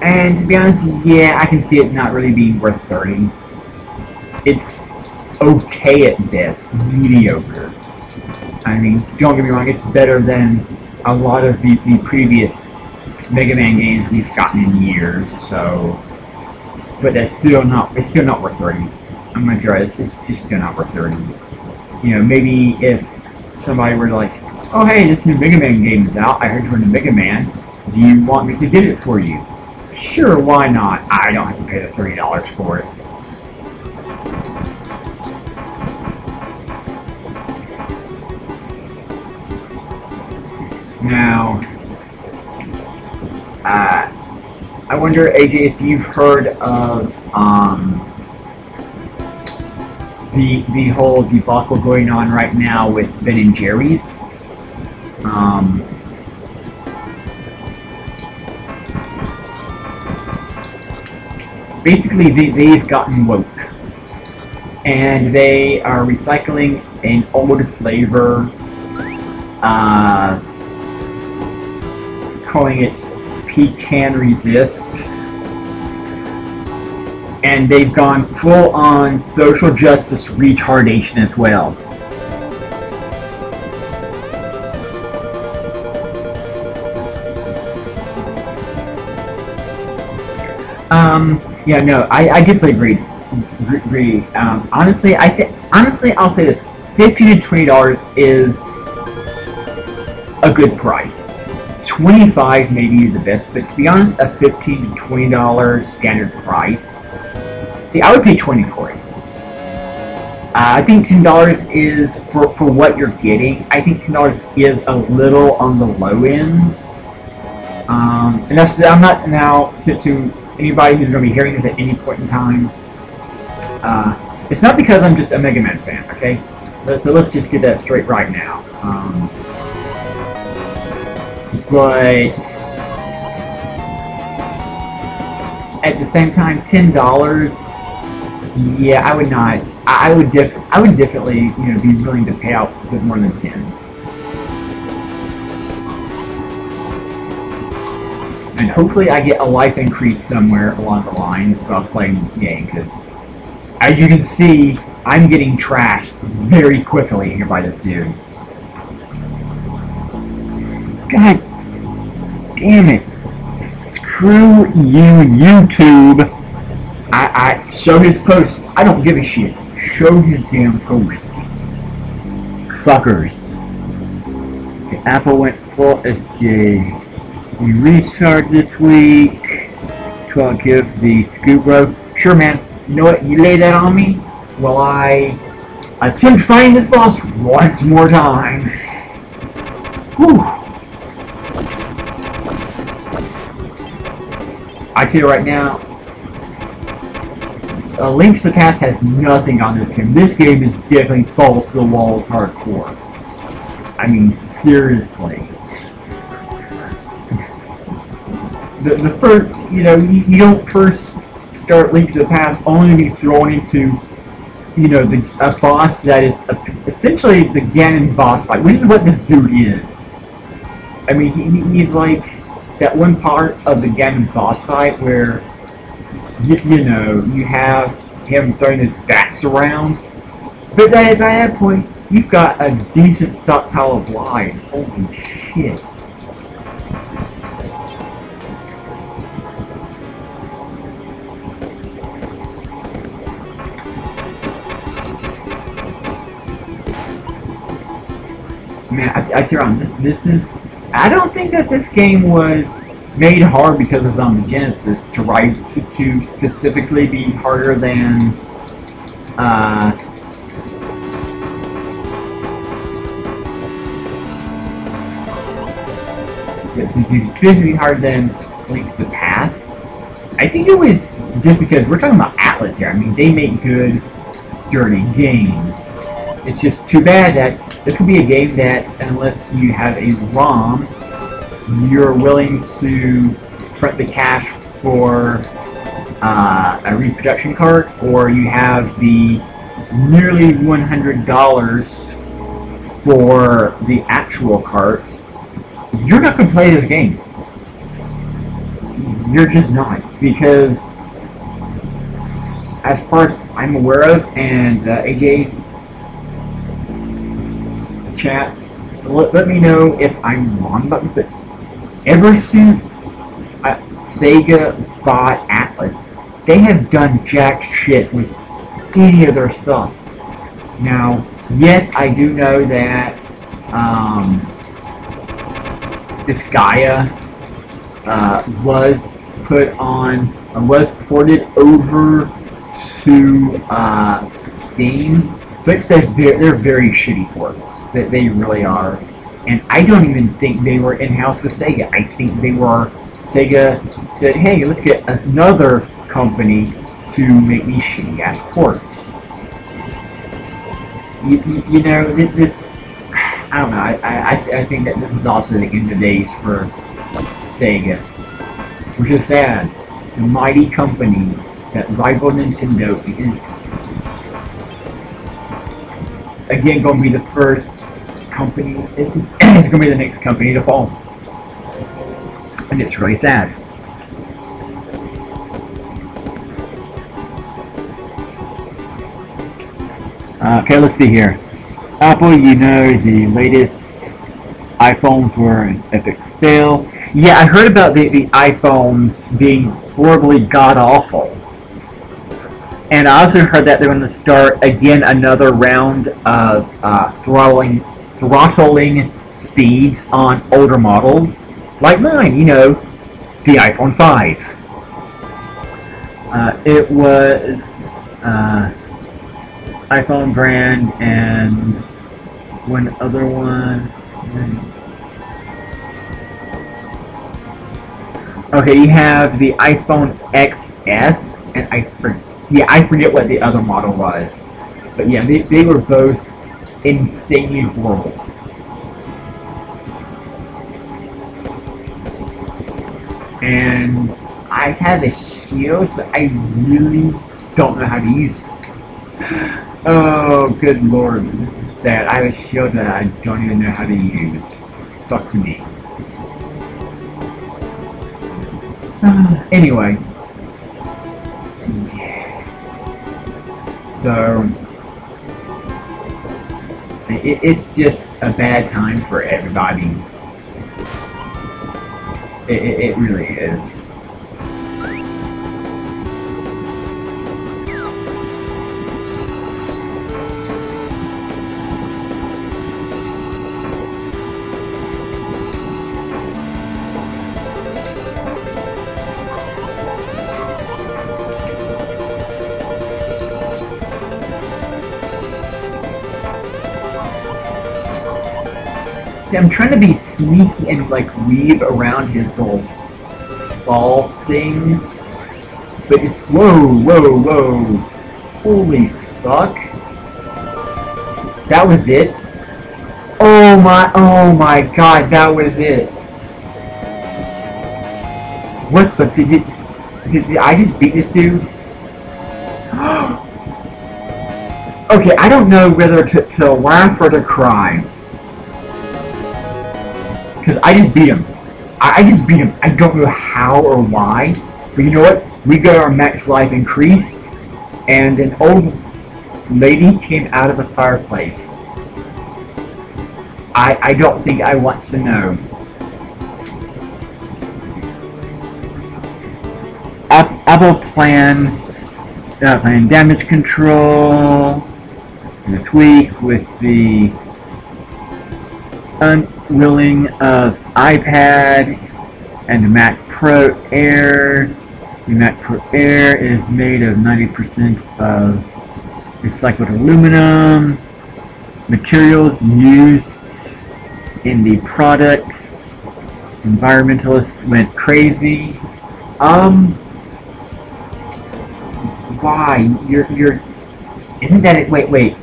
A: And to be honest, yeah, I can see it not really being worth $30. It's okay at best, mediocre. I mean, don't get me wrong, it's better than a lot of the previous Mega Man games we've gotten in years. So, but it's still not worth $30. I'm gonna try this. It's just still not worth $30. Maybe if somebody were like, "Oh, hey, this new Mega Man game is out. I heard you're into Mega Man. Do you want me to get it for you?" Sure, why not? I don't have to pay the $30 for it. Now, I wonder, AJ, if you've heard of the whole debacle going on right now with Ben & Jerry's. Basically, they've gotten woke, and they are recycling an old flavor, calling it Pecan Resist. And they've gone full-on social justice retardation as well. Yeah, no, I definitely agree. Honestly, I'll say this: $15 to $20 is a good price. $25 may be the best, but to be honest, a $15 to $20 standard price. See, I would pay $20 for it. I think $10 is for what you're getting. I think $10 is a little on the low end. And I'm not now to anybody who's going to be hearing this at any point in time. It's not because I'm just a Mega Man fan, okay? So let's just get that straight right now. But at the same time, $10. Yeah, I would not. I would definitely, be willing to pay out with more than 10. And hopefully I get a life increase somewhere along the lines while playing this game, because as you can see, I'm getting trashed very quickly here by this dude. God damn it. Screw you, YouTube. I show his post. I don't give a shit. Show his damn post. Fuckers. Okay, Apple went full SJ. We restart this week. So I'll give the scoop bro. Sure, man. You know what? You lay that on me while I attempt fighting this boss once more time. Whew. I tell you right now, Link to the Past has nothing on this game. This game is definitely balls to the walls hardcore. I mean, seriously. The first, you don't first start Link to the Past only to be thrown into, a boss that is essentially the Ganon boss fight, which is what this dude is. I mean, he's like that one part of the Ganon boss fight where, you have him throwing his bats around, but by that point, you've got a decent stockpile of lives. Holy shit. Man, I tell you, this is. I don't think that this game was made hard because it's on the Genesis to specifically be harder than specifically harder than Link to the Past. I think it was just because we're talking about Atlas here. I mean, they make good, sturdy games. It's just too bad that this could be a game that, unless you have a ROM, you're willing to front the cash for a reproduction card, or you have the nearly $100 for the actual cart. You're not going to play this game. You're just not, because as far as I'm aware of, and AJ chat, let me know if I'm wrong about this, but ever since Sega bought Atlas, they have done jack shit with any of their stuff. Now, yes, I do know that this Gaia was ported over to Steam, but it says they're very shitty ports. They really are. And I don't even think they were in-house with Sega. I think Sega said, hey, let's get another company to make these shitty-ass ports. This, I don't know, I think that this is also the end of days for Sega. Which is sad. The mighty company that rivaled Nintendo is, again, going to be the first company, it's going to be the next company to fall. And it's really sad. Okay, let's see here. Apple, the latest iPhones were an epic fail. Yeah, I heard about the iPhones being horribly god-awful. And I also heard that they're going to start, again, another round of throttling speeds on older models, like mine, the iPhone 5. iPhone brand and one other one. Okay, you have the iPhone XS, and I forget what the other model was. But yeah, they were both insanely horrible. And I have a shield, but I really don't know how to use it. Oh, good lord, this is sad. I have a shield that I don't even know how to use. Fuck me. Anyway. Yeah. So, it's just a bad time for everybody. It really is. See, I'm trying to be sneaky and like weave around his little ball things, but it's whoa, holy fuck! That was it. Oh my god, that was it. What the did I just beat this dude? Okay, I don't know whether to laugh or to cry. Because I just beat him. I just beat him. I don't know how or why. But you know what? We got our max life increased. And an old lady came out of the fireplace. I don't think I want to know. Apple plan damage control this week with the unwilling of iPad and the Mac Pro Air. The Mac Pro Air is made of 90% of recycled aluminum. Materials used in the products. Environmentalists went crazy. Why? You're isn't that it? Wait.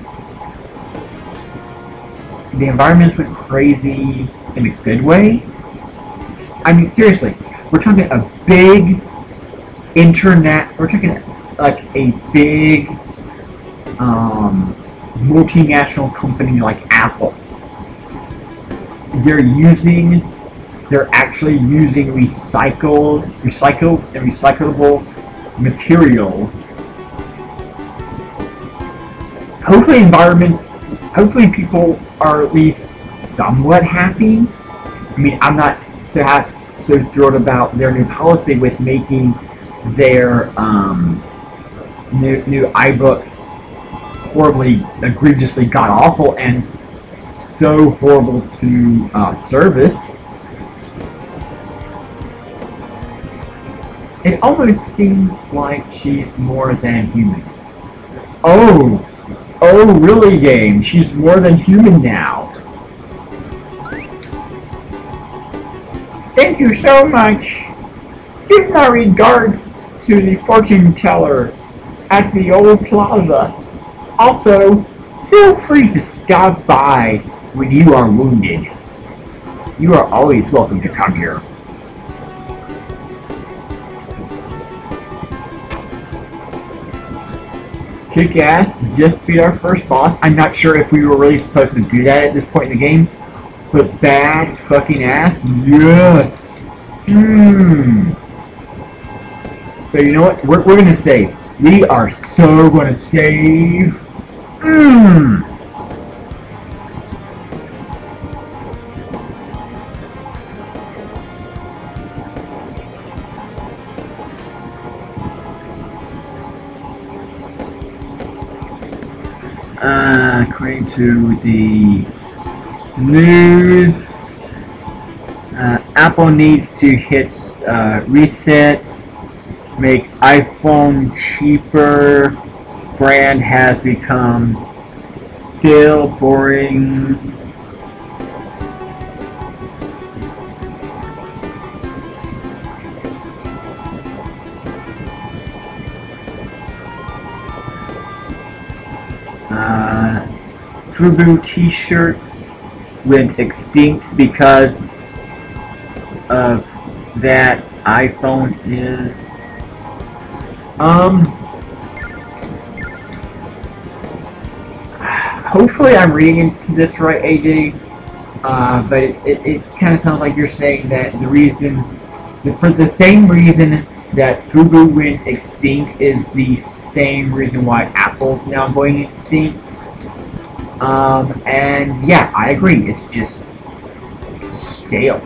A: The environments went crazy in a good way? I mean, seriously, we're talking a big we're talking like a big multinational company like Apple. They're actually using recycled and recyclable materials. Hopefully people are at least somewhat happy. I mean, I'm not so thrilled about their new policy with making their new iBooks horribly, egregiously god-awful and so horrible to service. It almost seems like she's more than human. Oh, really, game? She's more than human now. Thank you so much. Give my regards to the fortune teller at the old plaza. Also, feel free to stop by when you are wounded. You are always welcome to come here. Kick ass, just beat our first boss. I'm not sure if we were really supposed to do that at this point in the game, but bad fucking ass, yes. So you know what? We're gonna save. We are so gonna save. According to the news, Apple needs to hit reset, make iPhone cheaper, brand has become still boring. Fubu t-shirts went extinct because of that. iPhone is hopefully I'm reading into this right, AJ, but it kind of sounds like you're saying that the reason, for the same reason that Fubu went extinct is the same reason why Apple's now going extinct. And yeah, I agree, it's just stale.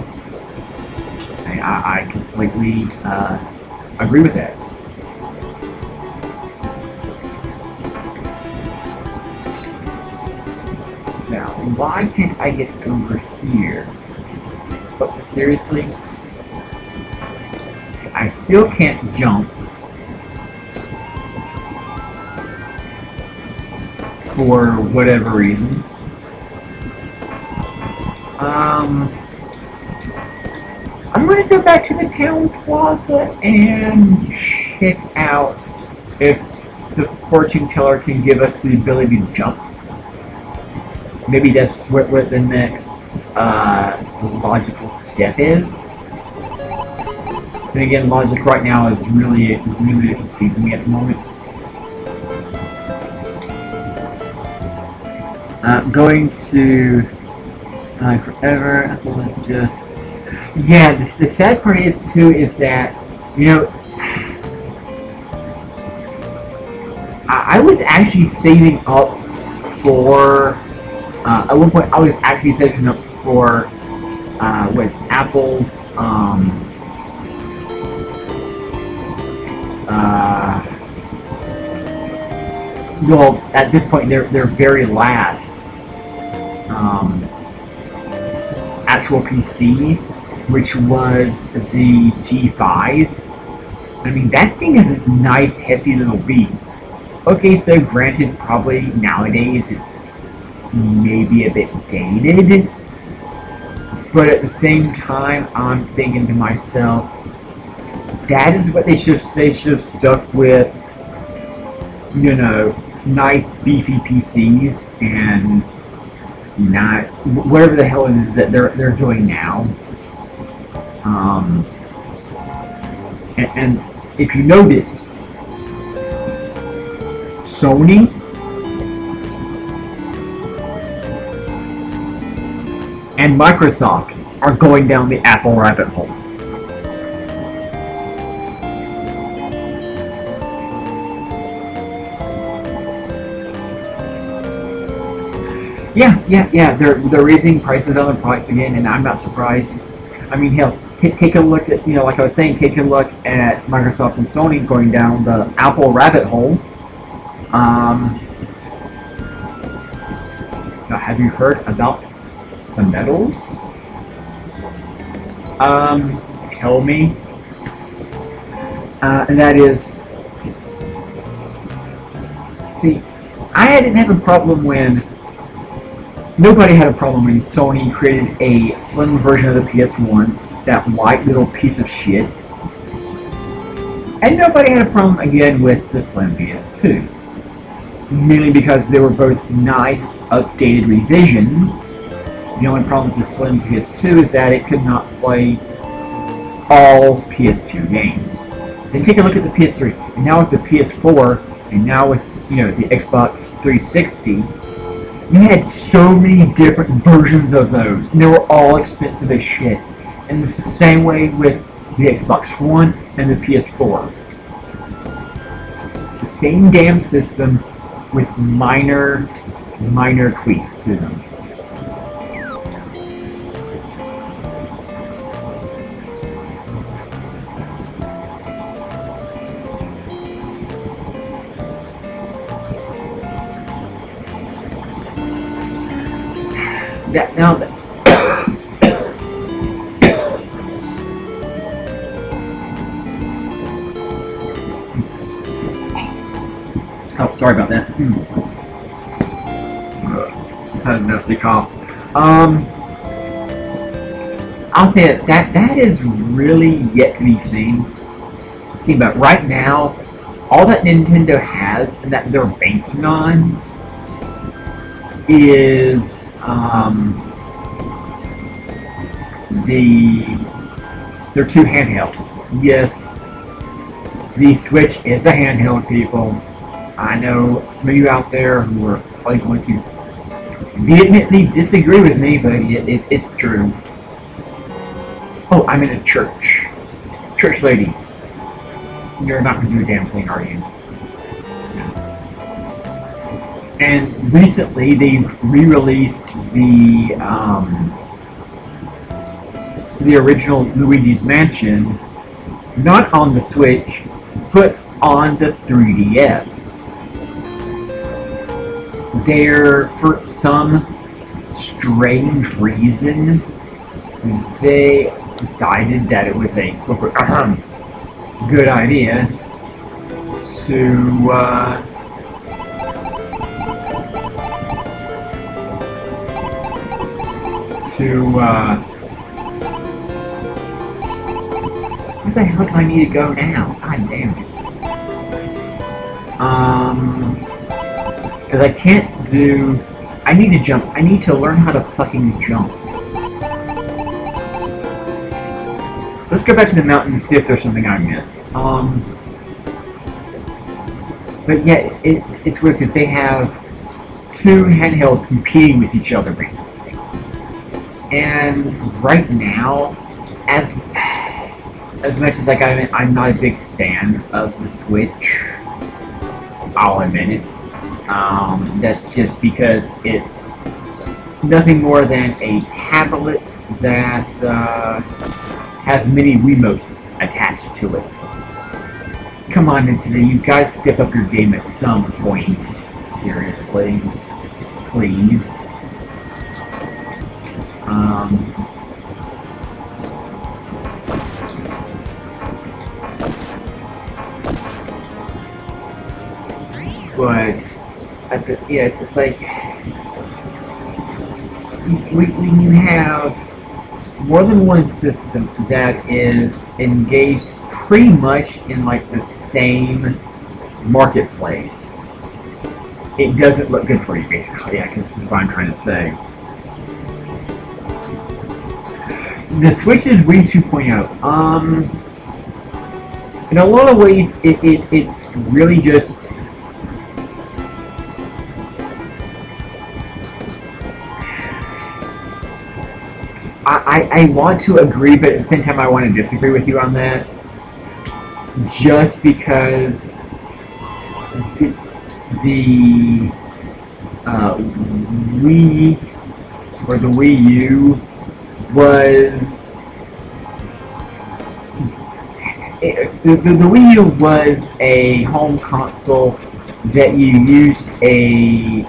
A: I completely agree with that. Now, why can't I get over here? But seriously? I still can't jump. For whatever reason. I'm gonna go back to the town plaza and check out if the fortune teller can give us the ability to jump. Maybe that's what the next logical step is. Then again, logic right now is really escaping me at the moment. Going to forever. Let's just, yeah. The sad part is too is that, you know, I was actually saving up for at one point I was actually saving up for with Apple's well, at this point their very last actual PC, which was the G5. I mean, that thing is a nice hefty little beast. Okay, so granted, probably nowadays it's maybe a bit dated, but at the same time I'm thinking to myself, that is what they should have stuck with, you know, nice beefy PCs and not whatever the hell it is that they're doing now. And if you notice, Sony and Microsoft are going down the Apple rabbit hole. Yeah. They're raising prices on their products again, and I'm not surprised. I mean, hell, take a look at, you know, like I was saying, take a look at Microsoft and Sony going down the Apple rabbit hole. Now, have you heard about the medals? Tell me. And that is, see, I didn't have a problem when, nobody had a problem when Sony created a slim version of the PS1, that white little piece of shit. And nobody had a problem again with the slim PS2. Mainly because they were both nice, updated revisions. The only problem with the slim PS2 is that it could not play all PS2 games. Then take a look at the PS3, and now with the PS4, and now with, you know, the Xbox 360, you had so many different versions of those, and they were all expensive as shit. And it's the same way with the Xbox One and the PS4. The same damn system with minor tweaks to them. Sorry about that. Just had a nasty cough. I'll say that is really yet to be seen. Think about it, right now, all that Nintendo has and that they're banking on is their two handhelds. Yes, the Switch is a handheld, people. I know some of you out there who are probably going to vehemently disagree with me, but it's true. Oh, I'm in a church. Church lady. You're not going to do a damn thing, are you? No. And recently, they re-released the original Luigi's Mansion, not on the Switch, but on the 3DS. There, for some strange reason, they decided that it was a corporate good idea to where the hell do I need to go now? God damn it. Because I can't do... I need to jump. I need to learn how to fucking jump. Let's go back to the mountain and see if there's something I missed. But yeah, it's weird because they have two handhelds competing with each other, basically. And right now, as much as like I'm not a big fan of the Switch, I'll admit it. That's just because it's nothing more than a tablet that has many Wiimotes attached to it. Come on, Nintendo, you guys step up your game at some point. Seriously. Please. But yes, it's like when you have more than one system that is engaged pretty much in like the same marketplace, it doesn't look good for you, basically. Yeah, because this is what I'm trying to say. The Switch is Wii 2.0. In a lot of ways, it's really just I want to agree, but at the same time I want to disagree with you on that. Just because the Wii, or the Wii U, was... The Wii U was a home console that you used a...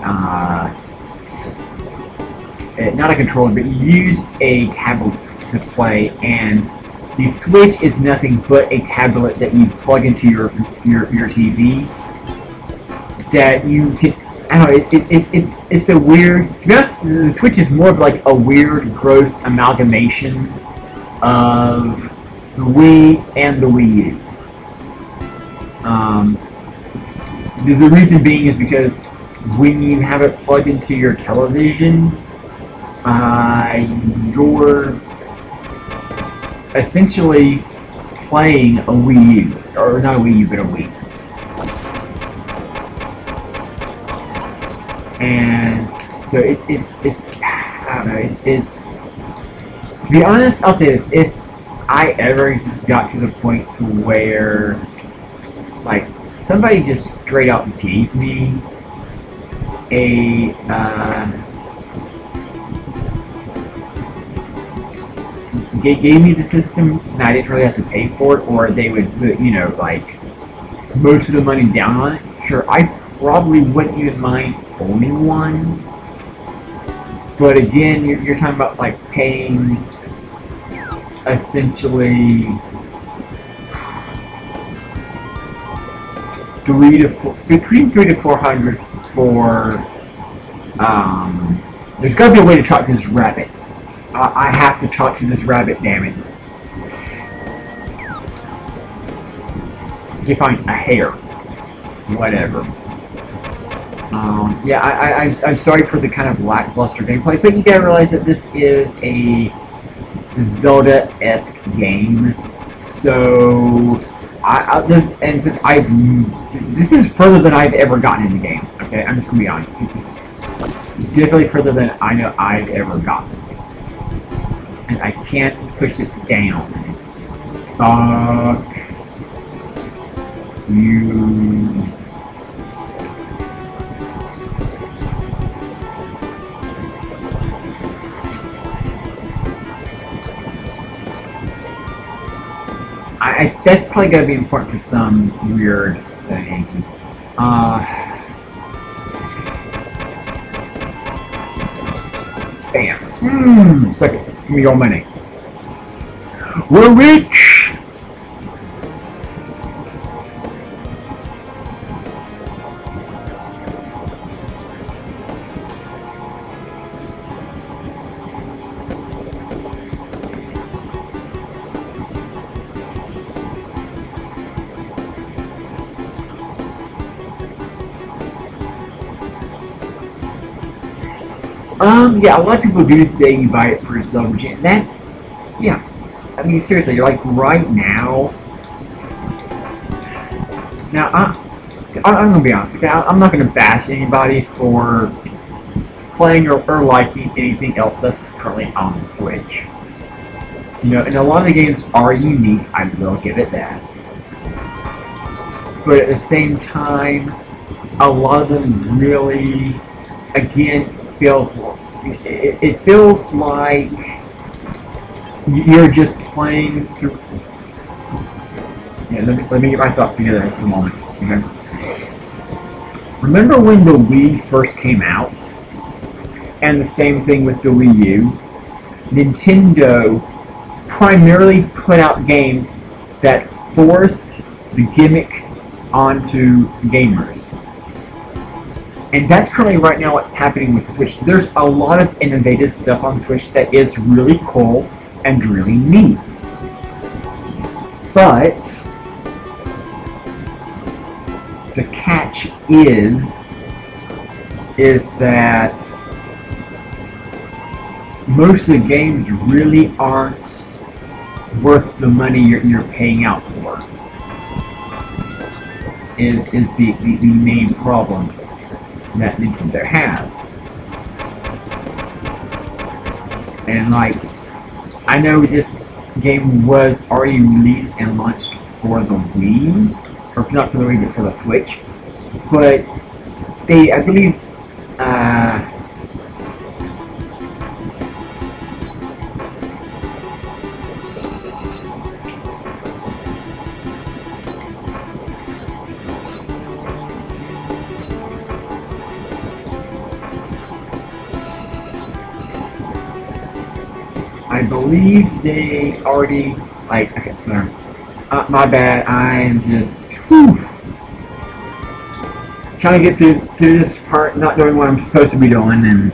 A: not a controller, but you used a tablet to play, and the Switch is nothing but a tablet that you plug into your TV. That you can, I don't know, it's a weird, to be honest, the Switch is more of like a weird, gross amalgamation of the Wii and the Wii U. The reason being is because when you have it plugged into your television, you're essentially playing a Wii U, or not a Wii U, but a Wii. And so it's I don't know, it's to be honest, I'll say this: if I ever just got to the point to where like somebody just straight out gave me a gave me the system and I didn't really have to pay for it, or they would put, you know, like most of the money down on it, sure, I probably wouldn't even mind owning one. But again, you're talking about like paying essentially $300 between 300 to 400 for, there's gotta be a way to talk to this rabbit. I have to talk to this rabbit, damn it. You find a hare. Whatever. Yeah, I'm sorry for the kind of lackluster gameplay, but you gotta realize that this is a Zelda-esque game. So, this is further than I've ever gotten in the game. Okay, I'm just gonna be honest. This is definitely further than I know I've ever gotten. And I can't push it down. Fuck you. That's probably gotta be important for some weird thing. Bam. Suck it. Give me your money. We're rich! Yeah, a lot of people do say you buy it for Zelda Jam. That's, yeah. I mean, seriously, like, right now... Now, I'm gonna be honest, okay? I'm not gonna bash anybody for playing or liking anything else that's currently on the Switch. You know, and a lot of the games are unique, I will give it that. But at the same time, a lot of them really, again, it feels like you're just playing through. Yeah, let me get my thoughts together for a moment. Okay. Remember when the Wii first came out, and the same thing with the Wii U? Nintendo primarily put out games that forced the gimmick onto gamers. And that's currently right now what's happening with the Switch. There's a lot of innovative stuff on the Switch that is really cool and really neat. But the catch is that most of the games really aren't worth the money you're paying out for. Is the main problem that Nintendo has. And like, I know this game was already released and launched for the Wii, or not for the Wii, but for the Switch. But they, I believe, I believe they already, like, okay, sorry. My bad, I'm just, trying to get through this part, not doing what I'm supposed to be doing, and...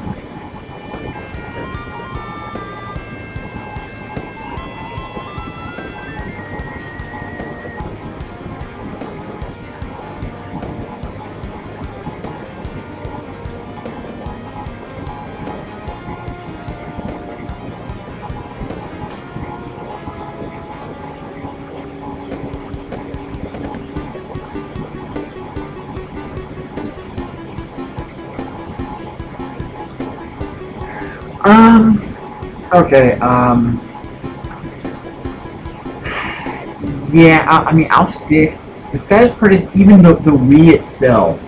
A: Okay, yeah, I mean, I'll stick. The saddest part is even the Wii itself,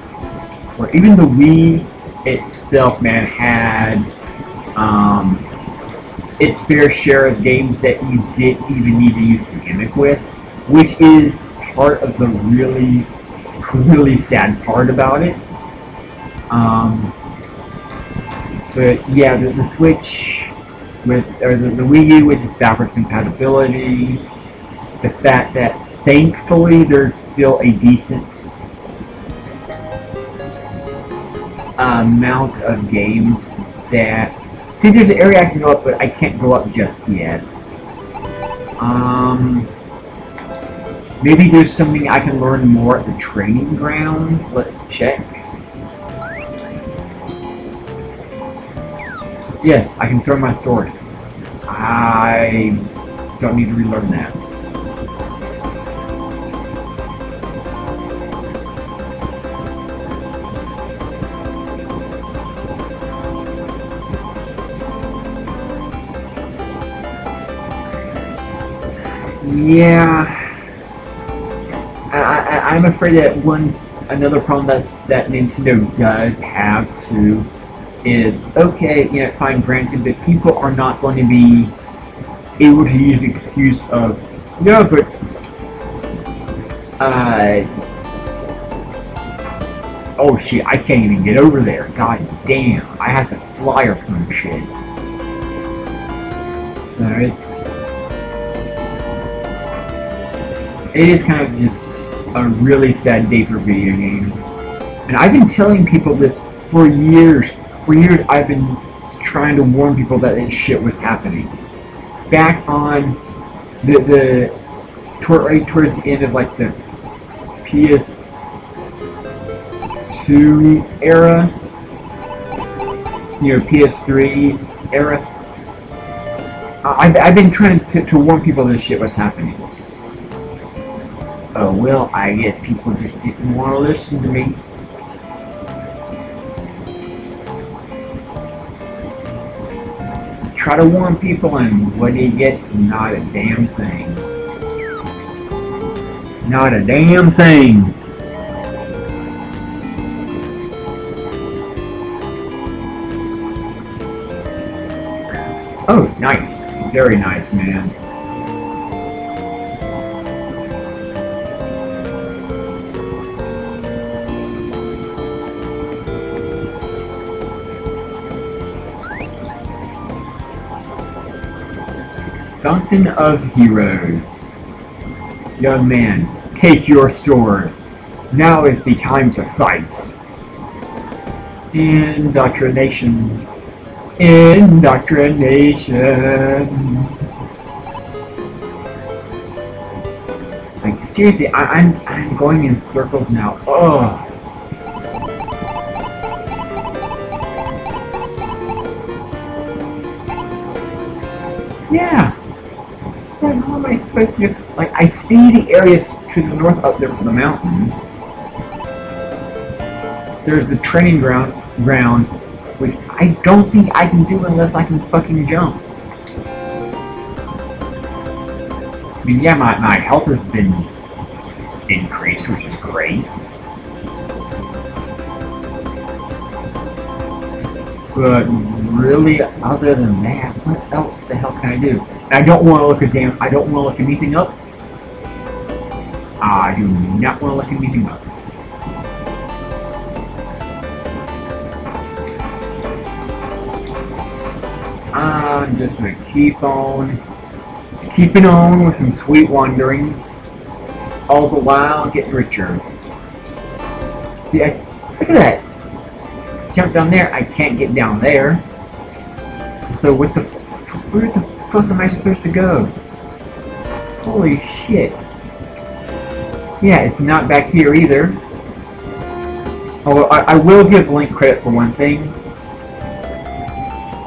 A: or even the Wii itself, man, had its fair share of games that you didn't even need to use the gimmick with, which is part of the really, really sad part about it. But yeah, the Switch with, or the Wii U with its backwards compatibility, the fact that thankfully there's still a decent amount of games that... See, there's an area I can go up, but I can't go up just yet. Maybe there's something I can learn more at the training ground. Let's check. Yes, I can throw my sword. I don't need to relearn that. Yeah, I'm afraid that another problem that Nintendo does have too is, okay, you know, fine, granted, that people are not going to be able to use the excuse of, no, but oh shit, I can't even get over there. God damn, I have to fly or some shit. So it is kind of just a really sad day for video games. And I've been telling people this for years. For years I've been trying to warn people that this shit was happening. Back on right towards the end of like the PS2 era, you know, PS3 era, I've been trying to warn people this shit was happening. Oh well, I guess people just didn't want to listen to me. Try to warn people, and what do you get? Not a damn thing. Not a damn thing. Oh, nice. Very nice, man. Fountain of Heroes. Young man, take your sword. Now is the time to fight. Indoctrination. Indoctrination. Like, seriously, I'm going in circles now. Ugh. Yeah. What am I supposed to do? Like, I see the areas to the north up there for the mountains. There's the training ground, which I don't think I can do unless I can fucking jump. I mean, yeah, my health has been increased, which is great. But really, other than that, what else the hell can I do? And I don't want to look I don't want to look anything up. I do not want to look anything up. I'm just going to keep on keeping on with some sweet wanderings, all the while getting richer. See, look at that. Jump down there, I can't get down there. So where the fuck am I supposed to go? Holy shit. Yeah, it's not back here either. Although I will give Link credit for one thing.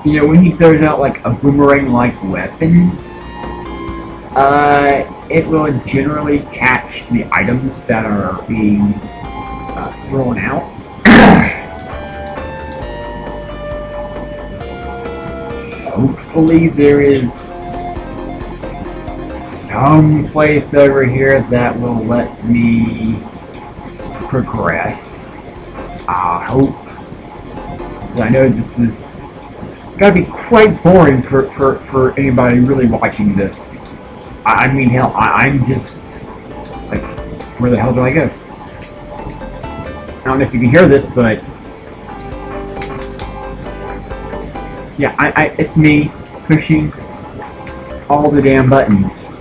A: You know, when he throws out like a boomerang-like weapon, it will generally catch the items that are being thrown out. Hopefully there is some place over here that will let me progress. I hope. I know this is gotta be quite boring for anybody really watching this. I mean, hell, I'm just like, where the hell do I go? I don't know if you can hear this, but yeah, it's me pushing all the damn buttons.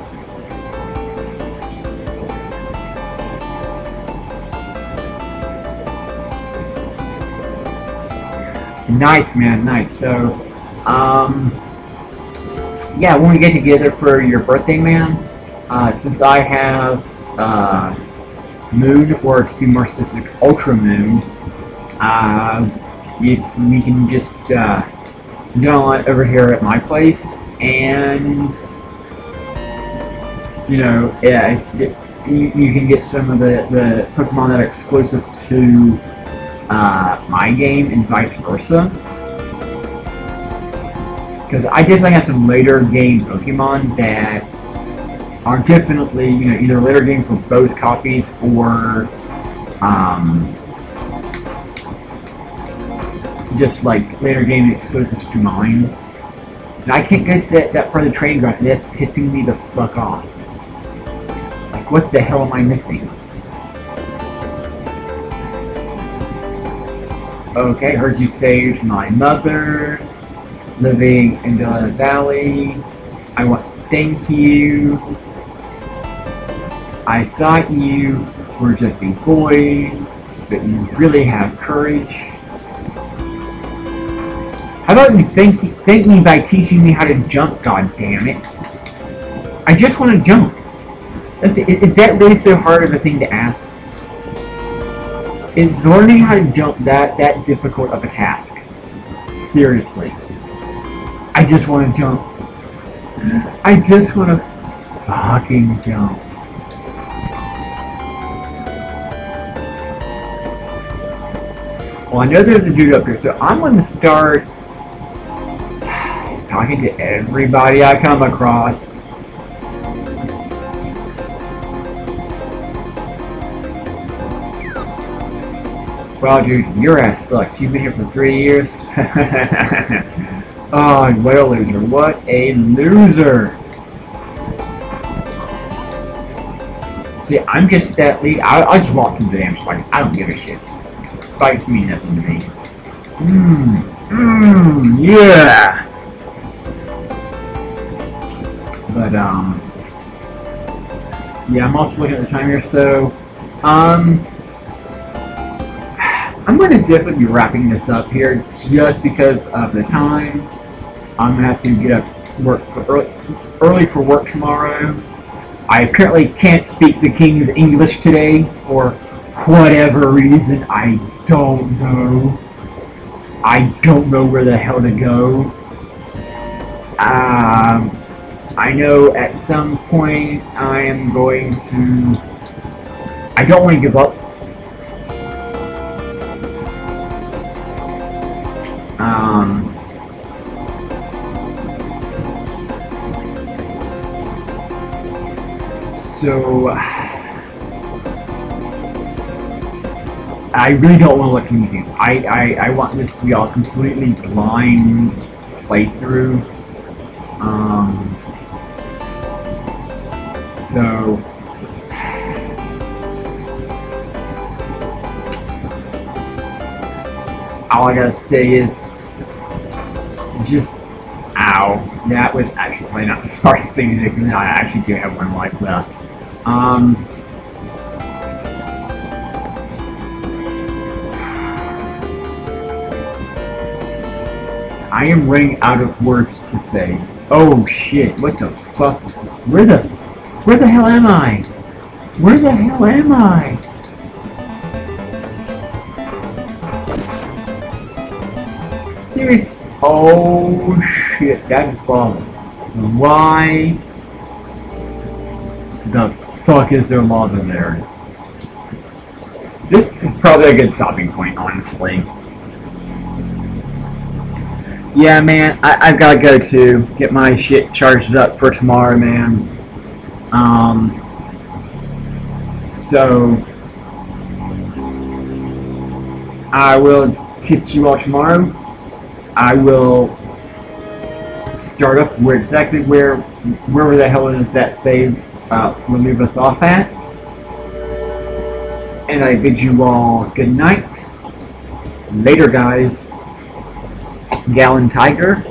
A: Nice, man, nice. So, yeah, when we get together for your birthday, man, since I have, moon, or to be more specific, ultra moon, we can just, go on over here at my place, and, you know, yeah, you can get some of the Pokemon that are exclusive to, my game, and vice versa. Because I definitely have some later game Pokemon that are definitely, you know, either later game for both copies, or, just like later game exclusives to mine. And I can't get to that part of the training ground, and that's pissing me the fuck off. Like, what the hell am I missing? Okay, heard you saved my mother, living in the valley. I want to thank you. I thought you were just a boy, but you really have courage. How about you thank me by teaching me how to jump, god damn it. I just want to jump. Is that really so hard of a thing to ask? Is learning how to jump that difficult of a task? Seriously. I just want to jump. I just want to fucking jump. Well, I know there's a dude up here, so I'm going to start talking to everybody I come across. Well, dude, your ass sucks. You've been here for 3 years. Oh, what a loser. What a loser. See, I'm just that lead. I'll just walk through the damn spikes. I don't give a shit. Spikes mean nothing to me. Yeah. But, yeah, I'm also looking at the time here, so, I'm going to definitely be wrapping this up here just because of the time. I'm going to have to get up early for work tomorrow. I apparently can't speak the King's English today for whatever reason. I don't know. I don't know where the hell to go. I know at some point I am going to... I don't want to give up. So I really don't want to look anything. I want this to be all completely blind playthrough. So all I gotta say is just ow. That was actually probably not the smartest thing to do. I actually do have 1 life left. I am running out of words to say. Oh shit, what the fuck? Where the hell am I? Where the hell am I? Seriously? Oh shit, that is problem. Why the fuck is there lava there? This is probably a good stopping point, honestly. Yeah, man, I've got to go to get my shit charged up for tomorrow, man. So I will catch you all tomorrow. I will start up wherever the hell it is that save will leave us off at. And I bid you all good night. Later, guys. GallonTiger.